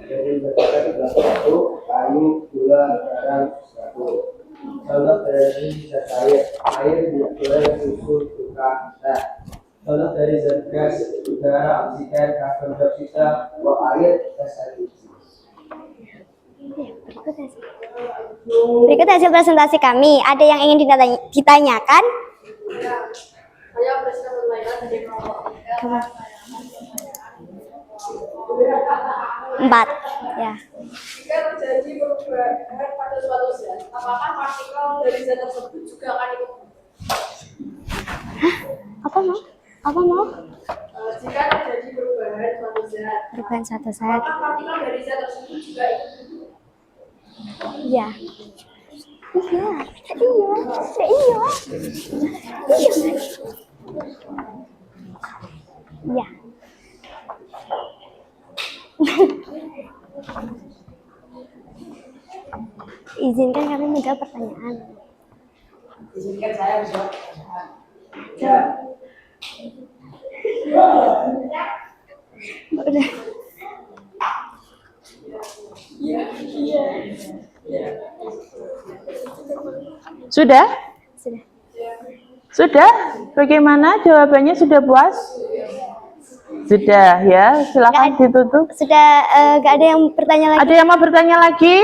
dari berbagai satu kayu, gula, garam, satu. Contoh dari zat air, gula, susu, cuka, teh. Contoh dari zat gas, udara, oksigen, karbon dioksida, air, gas LPG. Berikut hasil presentasi kami. Ada yang ingin ditanyakan? Saya presentasi berlainan dari kelompok 4. Ya. Jika terjadi perubahan pada suatu zat, apakah partikel dari zat tersebut juga akan ikut? Apa mau? Jika terjadi perubahan suatu zat, Perubahan satu zat. apakah partikel dari zat tersebut juga ikut? Iya. Iya. Izinkan kami menjawab pertanyaan. Izinkan saya menjawab pertanyaan. Udah. Sudah? Sudah. Sudah? Bagaimana jawabannya? Sudah puas? Sudah ya, silakan ditutup. Sudah, nggak ada yang bertanya lagi. Ada yang mau bertanya lagi?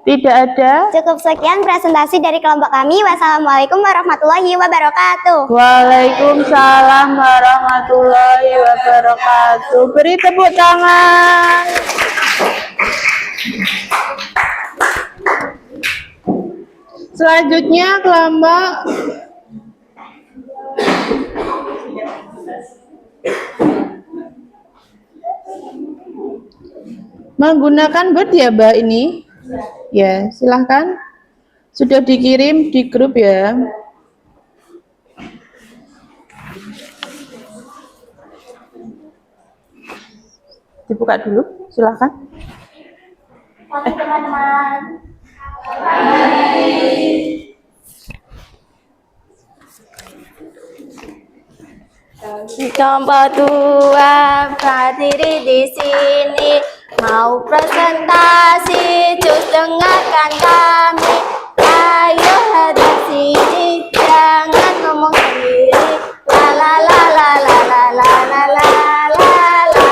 Tidak ada. Cukup sekian presentasi dari kelompok kami. Wassalamualaikum warahmatullahi wabarakatuh. Waalaikumsalam warahmatullahi wabarakatuh. Beri tepuk tangan. Selanjutnya kelompok menggunakan Word ya, Mbak, ini? Ya, silahkan. Sudah dikirim di grup ya. Dibuka dulu, silahkan. Oke, teman-teman. Kelompok 2 berdiri di sini, mau presentasi, cus dengarkan kami. Ayo hadir sini, jangan ngomong sendiri. La la la la la la la la la la.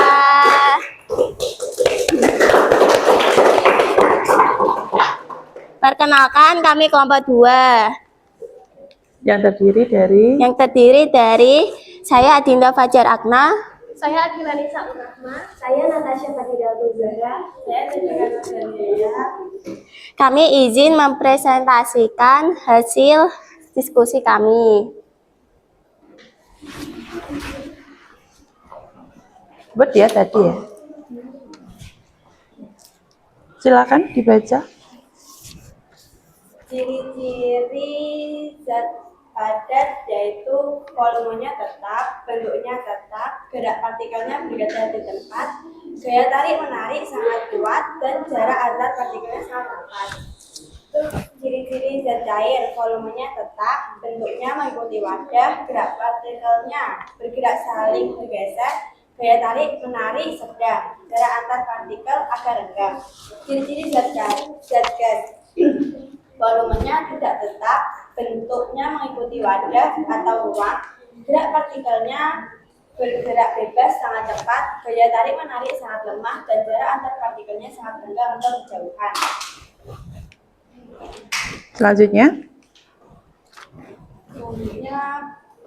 Perkenalkan, kami kelompok 2 Yang terdiri dari saya Adinda Fajar Agna, Saya Adilani Saurahma. Saya Natasha Fadila Zahra. Saya Tedika Nurjaya. kami izin mempresentasikan hasil diskusi kami. Word ya tadi ya. Silakan dibaca. Ciri-ciri zat padat yaitu volumenya tetap, bentuknya tetap, gerak partikelnya berada di tempat, gaya tarik menarik sangat kuat, dan jarak antar partikelnya sangat rapat. Ciri-ciri zat cair, volumenya tetap, bentuknya mengikuti wadah, gerak partikelnya bergerak saling bergeser, gaya tarik menarik sedang, jarak antar partikel agak rendah. Ciri-ciri zat gas, volumenya tidak tetap, bentuknya mengikuti wadah atau ruang, gerak partikelnya bergerak bebas sangat cepat, gaya tarik menarik sangat lemah, dan jarak antar partikelnya sangat rendah atau berjauhan. Selanjutnya,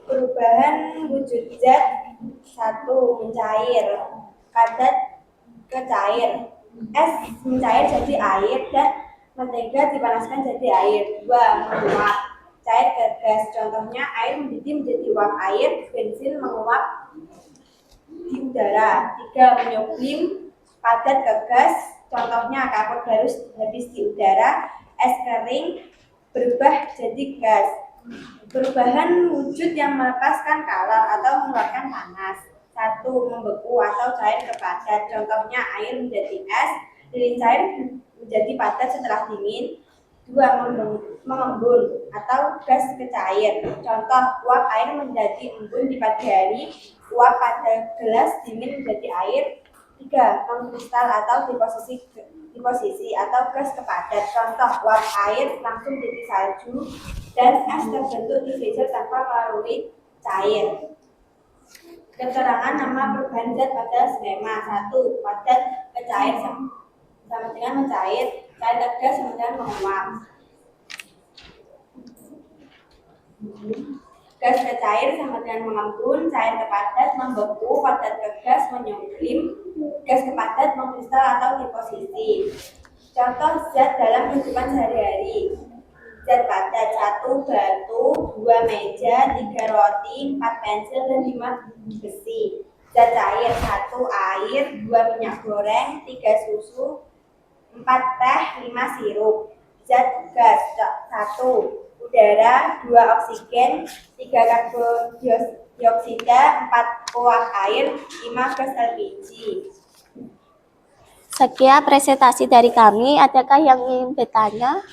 Perubahan wujud zat. 1. Mencair, padat ke cair. Es mencair jadi air dan mentega dipanaskan jadi air. 2. Menguap, cair ke gas. Contohnya air mendidih menjadi uap air, bensin menguap di udara. 3. Menyublim, padat ke gas. Contohnya kapur habis di udara, es kering berubah jadi gas. Perubahan wujud yang melepaskan kalor atau mengeluarkan panas. 1. Membeku atau cair ke padat. Contohnya air menjadi es, lilin cair menjadi padat setelah dingin. 2. Mengembun atau gas ke cair. Contoh uap air menjadi embun di pagi hari, uap pada gelas dingin menjadi air. 3. Mengkristal atau deposisi atau gas ke padat. Contoh uap air langsung jadi salju dan es terbentuk di freezer tanpa melalui cair. Keterangan nama perubahan zat pada skema. 1. Padat ke cair sama dengan mencair, cair ke gas sama dengan menguap. Gas ke cair sama dengan mengembun, cair ke padat membeku, padat ke gas menyublim, gas ke padat mengkristal atau deposisi. Contoh zat dalam kehidupan sehari-hari. Zat padat. 1. Batu, 2. Meja, 3. Roti, 4. Pensil, dan 5. Besi. Zat cair. 1. Air, 2. Minyak goreng, 3. Susu, 4. Teh, 5. Sirup. Zat gas. 1. Udara, 2. Oksigen, 3. Karbon dioksida, 4. uap air, 5. gas LPG. Sekian presentasi dari kami. Adakah yang ingin bertanya?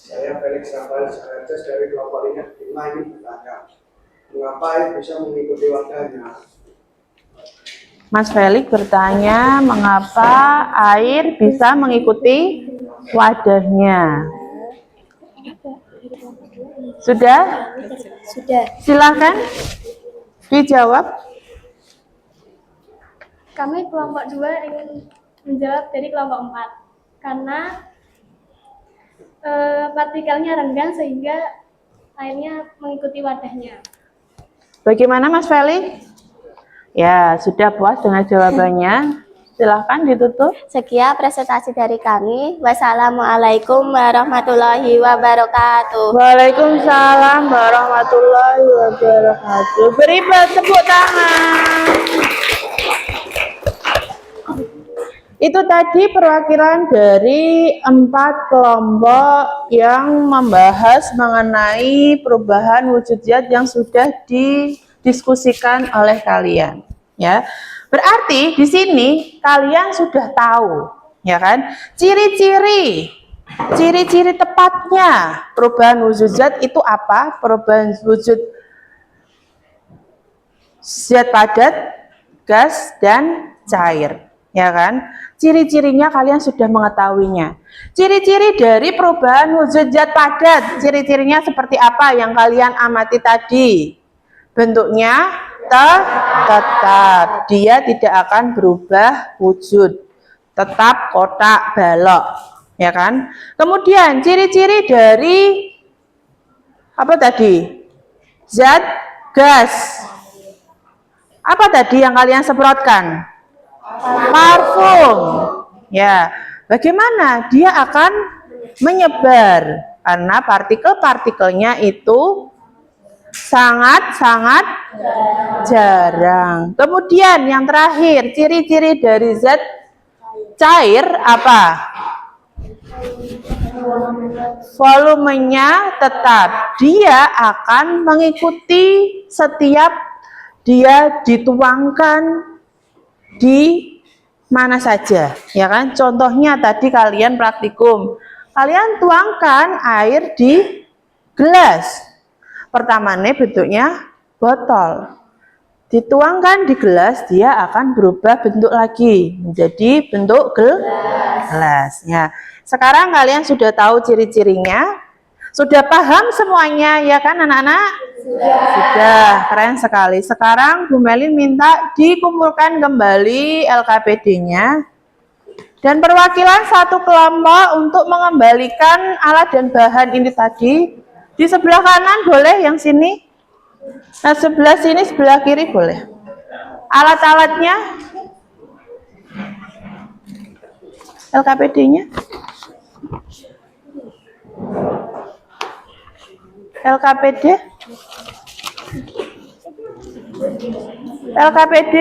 Saya Felix Rafael Sarajas dari kelompok 5 ingin bertanya, mengapa air bisa mengikuti wadahnya? Mas Felix bertanya, mengapa air bisa mengikuti wadahnya? Sudah? Sudah. Silakan dijawab. Kami kelompok 2 ingin menjawab dari kelompok 4 karena partikelnya renggang sehingga airnya mengikuti wadahnya. Bagaimana Mas Felix? Ya, sudah puas dengan jawabannya. Silahkan ditutup. Sekian presentasi dari kami. Wassalamualaikum warahmatullahi wabarakatuh. Waalaikumsalam warahmatullahi wabarakatuh. Beri tepuk tangan. Itu tadi perwakilan dari 4 kelompok yang membahas mengenai perubahan wujud zat yang sudah didiskusikan oleh kalian, ya. Berarti di sini kalian sudah tahu, ya kan? Ciri-ciri tepatnya perubahan wujud zat itu apa? Perubahan wujud zat padat, gas, dan cair, ya kan? Ciri-cirinya kalian sudah mengetahuinya. Ciri-ciri dari perubahan wujud zat padat, ciri-cirinya seperti apa yang kalian amati tadi? Bentuknya tetap, dia tidak akan berubah wujud, tetap kotak balok, ya kan? Kemudian ciri-ciri dari apa tadi? Zat gas. Apa tadi yang kalian semprotkan? Parfum. Ya, bagaimana dia akan menyebar? Karena partikel-partikelnya itu sangat-sangat jarang. Kemudian yang terakhir, ciri-ciri dari zat cair apa? volumenya tetap. Dia akan mengikuti setiap dia dituangkan di mana saja, ya kan? Contohnya tadi kalian praktikum. Kalian tuangkan air di gelas. Pertamanya bentuknya botol. Dituangkan di gelas, dia akan berubah bentuk lagi menjadi bentuk gelas. Ya. Sekarang kalian sudah tahu ciri-cirinya, sudah paham semuanya, ya kan anak-anak? Sudah, keren sekali. Sekarang Bu Melin minta dikumpulkan kembali LKPD-nya dan perwakilan satu kelompok untuk mengembalikan alat dan bahan ini tadi. Di sebelah kanan boleh, yang sini. Nah, sebelah sini, sebelah kiri boleh. Alat-alatnya, LKPD-nya. LKPD. LKPD.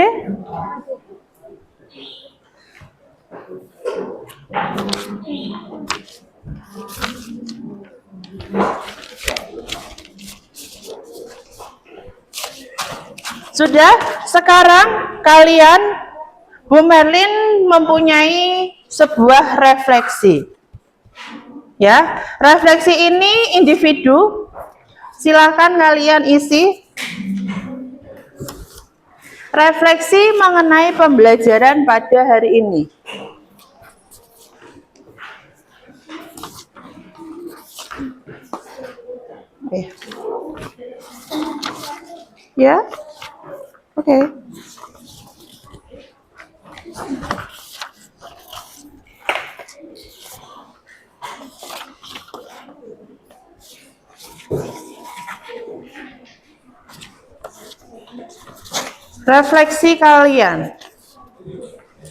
Sudah, sekarang kalian, Bu Merlin mempunyai sebuah refleksi. Ya, refleksi ini individu. Silakan kalian isi. Refleksi mengenai pembelajaran pada hari ini. Ya. Oke. Refleksi kalian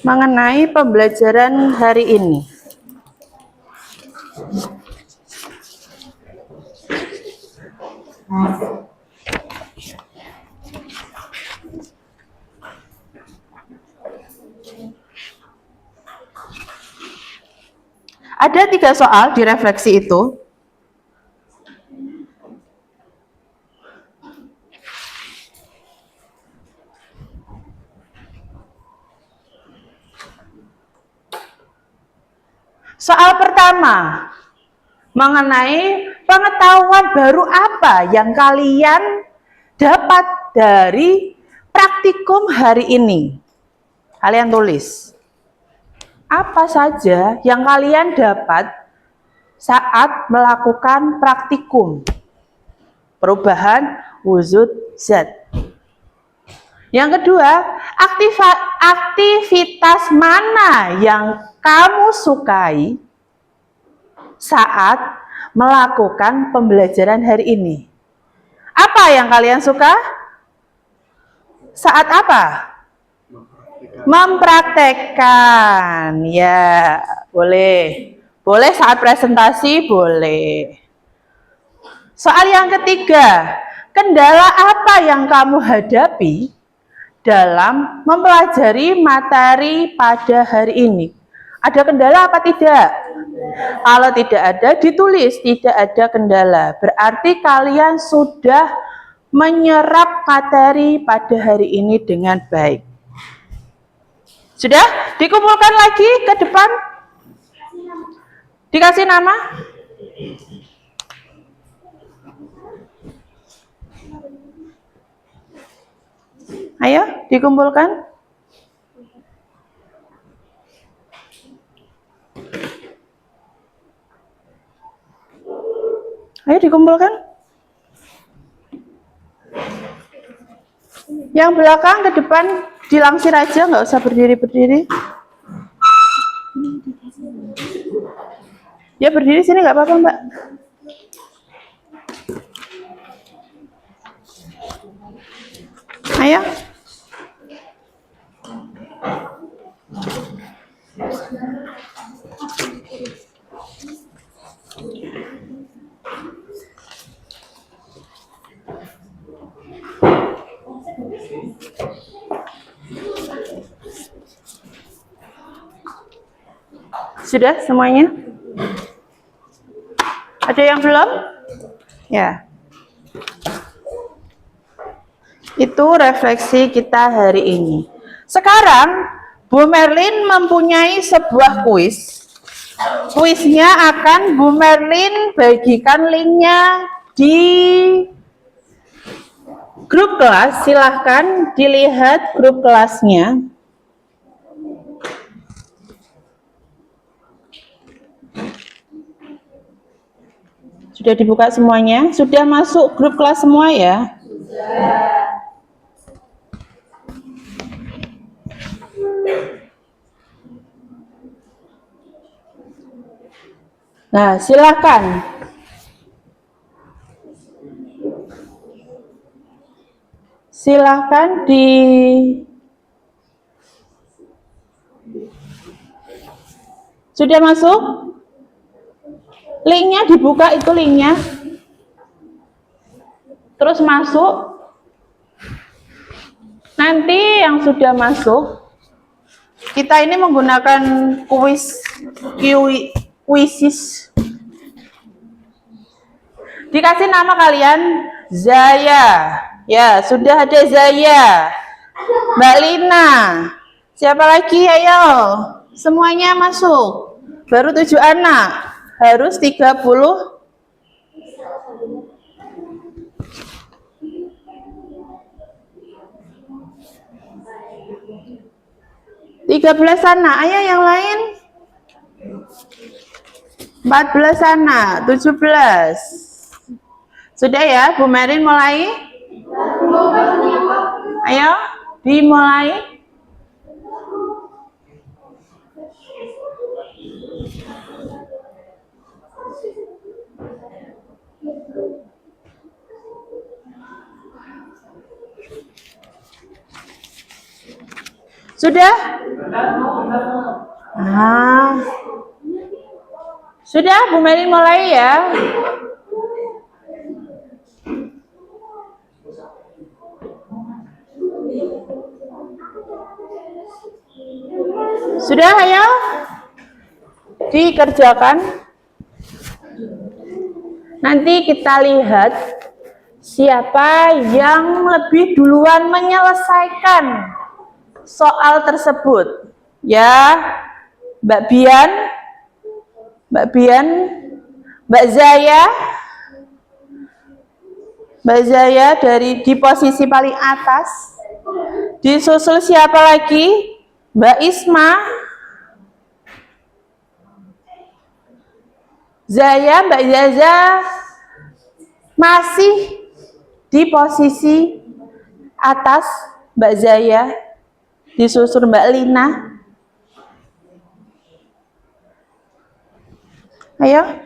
mengenai pembelajaran hari ini. Ada 3 soal di refleksi itu. Soal pertama, mengenai pengetahuan baru apa yang kalian dapat dari praktikum hari ini. Kalian tulis. Apa saja yang kalian dapat saat melakukan praktikum perubahan wujud zat. Yang kedua, aktivitas mana yang kamu sukai saat melakukan pembelajaran hari ini? Apa yang kalian suka? Saat apa? Mempraktekkan. Ya, boleh. Boleh saat presentasi, boleh. Soal yang ketiga, kendala apa yang kamu hadapi dalam mempelajari materi pada hari ini? Ada kendala apa tidak? Kalau tidak ada, ditulis tidak ada kendala. Berarti kalian sudah menyerap materi pada hari ini dengan baik. Sudah? Dikumpulkan lagi ke depan. Dikasih nama. Ayo, dikumpulkan. Ayo dikumpulkan. Yang belakang ke depan dilangsir aja, nggak usah berdiri-berdiri. Ya berdiri sini nggak apa-apa, Mbak. Ayo. Sudah semuanya? Ada yang belum? Ya. Itu refleksi kita hari ini. Sekarang, Bu Merlin mempunyai sebuah kuis. Kuisnya akan Bu Merlin bagikan linknya di grup kelas. Silahkan dilihat grup kelasnya. Sudah dibuka semuanya? Sudah masuk grup kelas semua ya? Nah, silakan. Silakan Sudah masuk? Linknya dibuka, itu linknya. Terus masuk. Nanti yang sudah masuk, kita ini menggunakan kuisis. Dikasih nama kalian Zaya. Ya, sudah ada Zaya. Mbak Lina. Siapa lagi? Ayo. Semuanya masuk. Baru 7 anak. Harus 30. 13 anak. Ayo yang lain. 14 anak. 17. Sudah ya, Bu Merin mulai? Ayo, dimulai. Sudah? Sudah, Bu Merin mulai ya. Sudah, ayo dikerjakan. Nanti kita lihat siapa yang lebih duluan menyelesaikan soal tersebut. Ya, Mbak Bian, Mbak Zaya di posisi paling atas. Disusul siapa lagi? Mbak Isma, Zaya, Mbak Zaza masih di posisi atas. Mbak Zaya, disusul Mbak Lina. Ayo.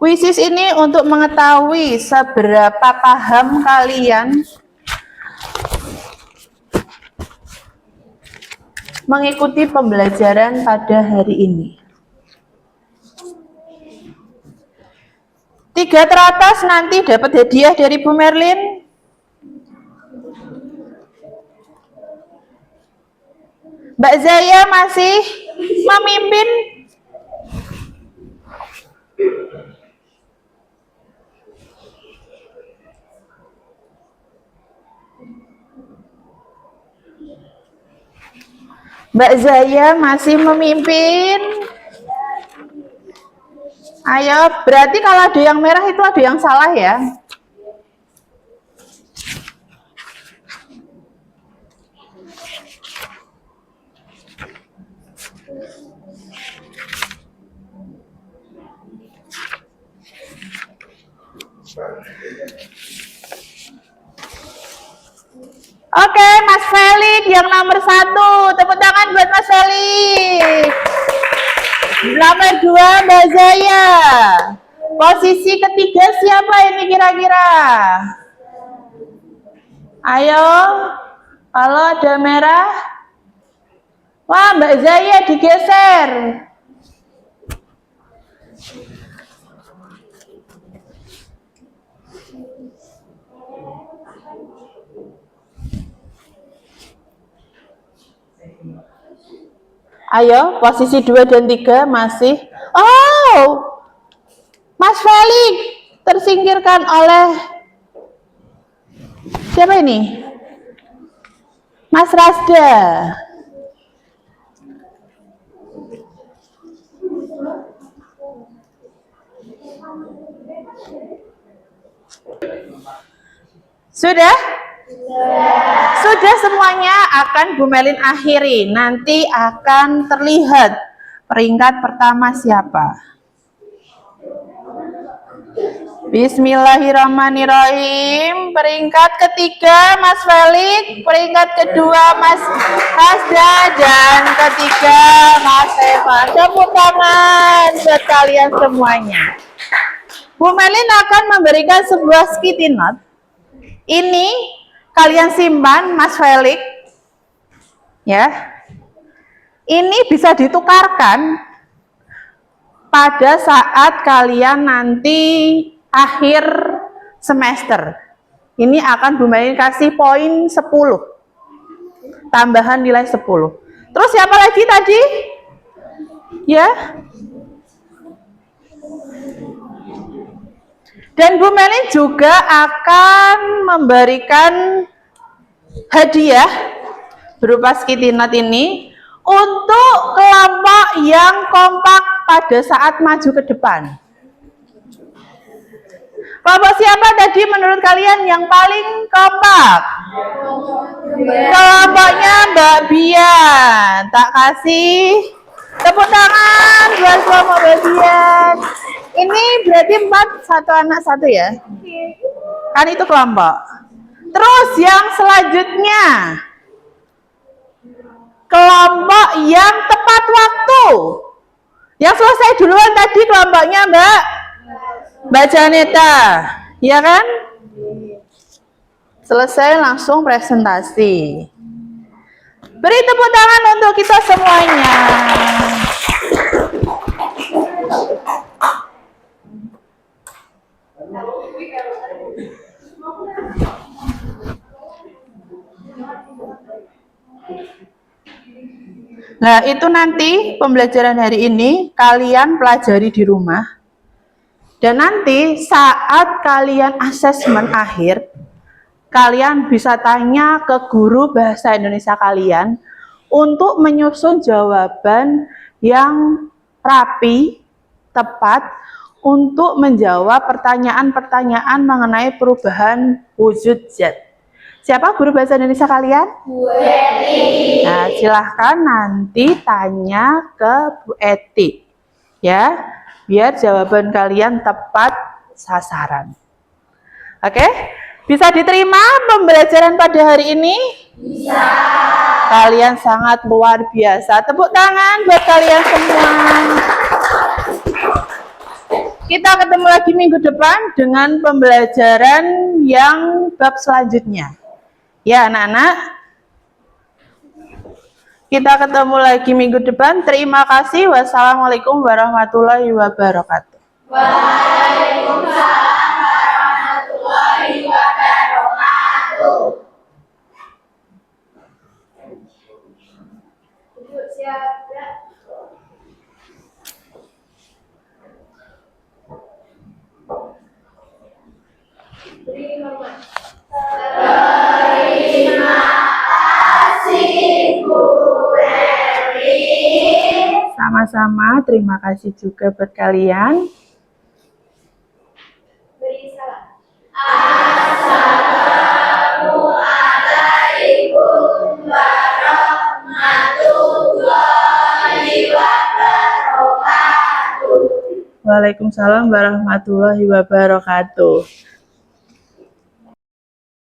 Kuisis ini untuk mengetahui seberapa paham kalian mengikuti pembelajaran pada hari ini. 3 teratas nanti dapat hadiah dari Bu Merlin. Mbak Zaya masih memimpin. Mbak Zaya masih memimpin. Ayo, berarti kalau ada yang merah itu ada yang salah ya. Oke, Mas Felix yang nomor 1. Tepuk tangan buat Mas Felix. Nomor 2, Mbak Zaya. Posisi ketiga siapa ini kira-kira? Ayo, kalau ada merah. Wah, Mbak Zaya digeser. Ayo, posisi 2 dan 3 masih. Oh, Mas Felix tersingkirkan oleh siapa ini? Mas Rasda. Sudah? Sudah semuanya, akan Bu Melin akhiri. Nanti akan terlihat peringkat pertama siapa. Bismillahirrahmanirrahim. Peringkat ketiga Mas Felix, peringkat kedua Mas Hasda, dan ketiga Mas Evan. Tepuk tangan buat kalian semuanya. Bu Melin akan memberikan sebuah sticky note. Ini kalian simpan, Mas Felix. Ya. Ini bisa ditukarkan pada saat kalian nanti akhir semester. Ini akan Bu Melin kasih poin 10. Tambahan nilai 10. Terus siapa lagi tadi? Ya. Dan Bu Melin juga akan memberikan hadiah berupa sticky note ini untuk kelompok yang kompak pada saat maju ke depan. Kelompok siapa tadi menurut kalian yang paling kompak? Kelompoknya Mbak Bian. Tak kasih tepuk tangan buat kelompok Mbak Bian. Ini berarti 4, 1 anak 1 ya? Kan itu kelompok. Terus yang selanjutnya, kelompok yang tepat waktu. Yang selesai duluan tadi kelompoknya Mbak Janeta, ya kan? Selesai langsung presentasi. Beri tepuk tangan untuk kita semuanya. Nah, itu nanti pembelajaran hari ini kalian pelajari di rumah. Dan nanti saat kalian asesmen akhir, kalian bisa tanya ke guru bahasa Indonesia kalian untuk menyusun jawaban yang rapi, tepat, untuk menjawab pertanyaan-pertanyaan mengenai perubahan wujud zat. Siapa guru bahasa Indonesia kalian? Bu Eti. Nah, silahkan nanti tanya ke Bu Eti. Ya, biar jawaban kalian tepat sasaran. Oke? Bisa diterima pembelajaran pada hari ini? Bisa. Kalian sangat luar biasa. Tepuk tangan buat kalian semua. Kita ketemu lagi minggu depan dengan pembelajaran yang bab selanjutnya. Ya, anak-anak. Kita ketemu lagi minggu depan. Terima kasih. Wassalamualaikum warahmatullahi wabarakatuh. Waalaikumsalam warahmatullahi wabarakatuh. Duduk siap, ya. Beri hormat. Terima kasih Bu Erwin. Sama-sama, terima kasih juga buat kalian. Beri salam. Assalamualaikum warahmatullahi wabarakatuh. Waalaikumsalam warahmatullahi wabarakatuh.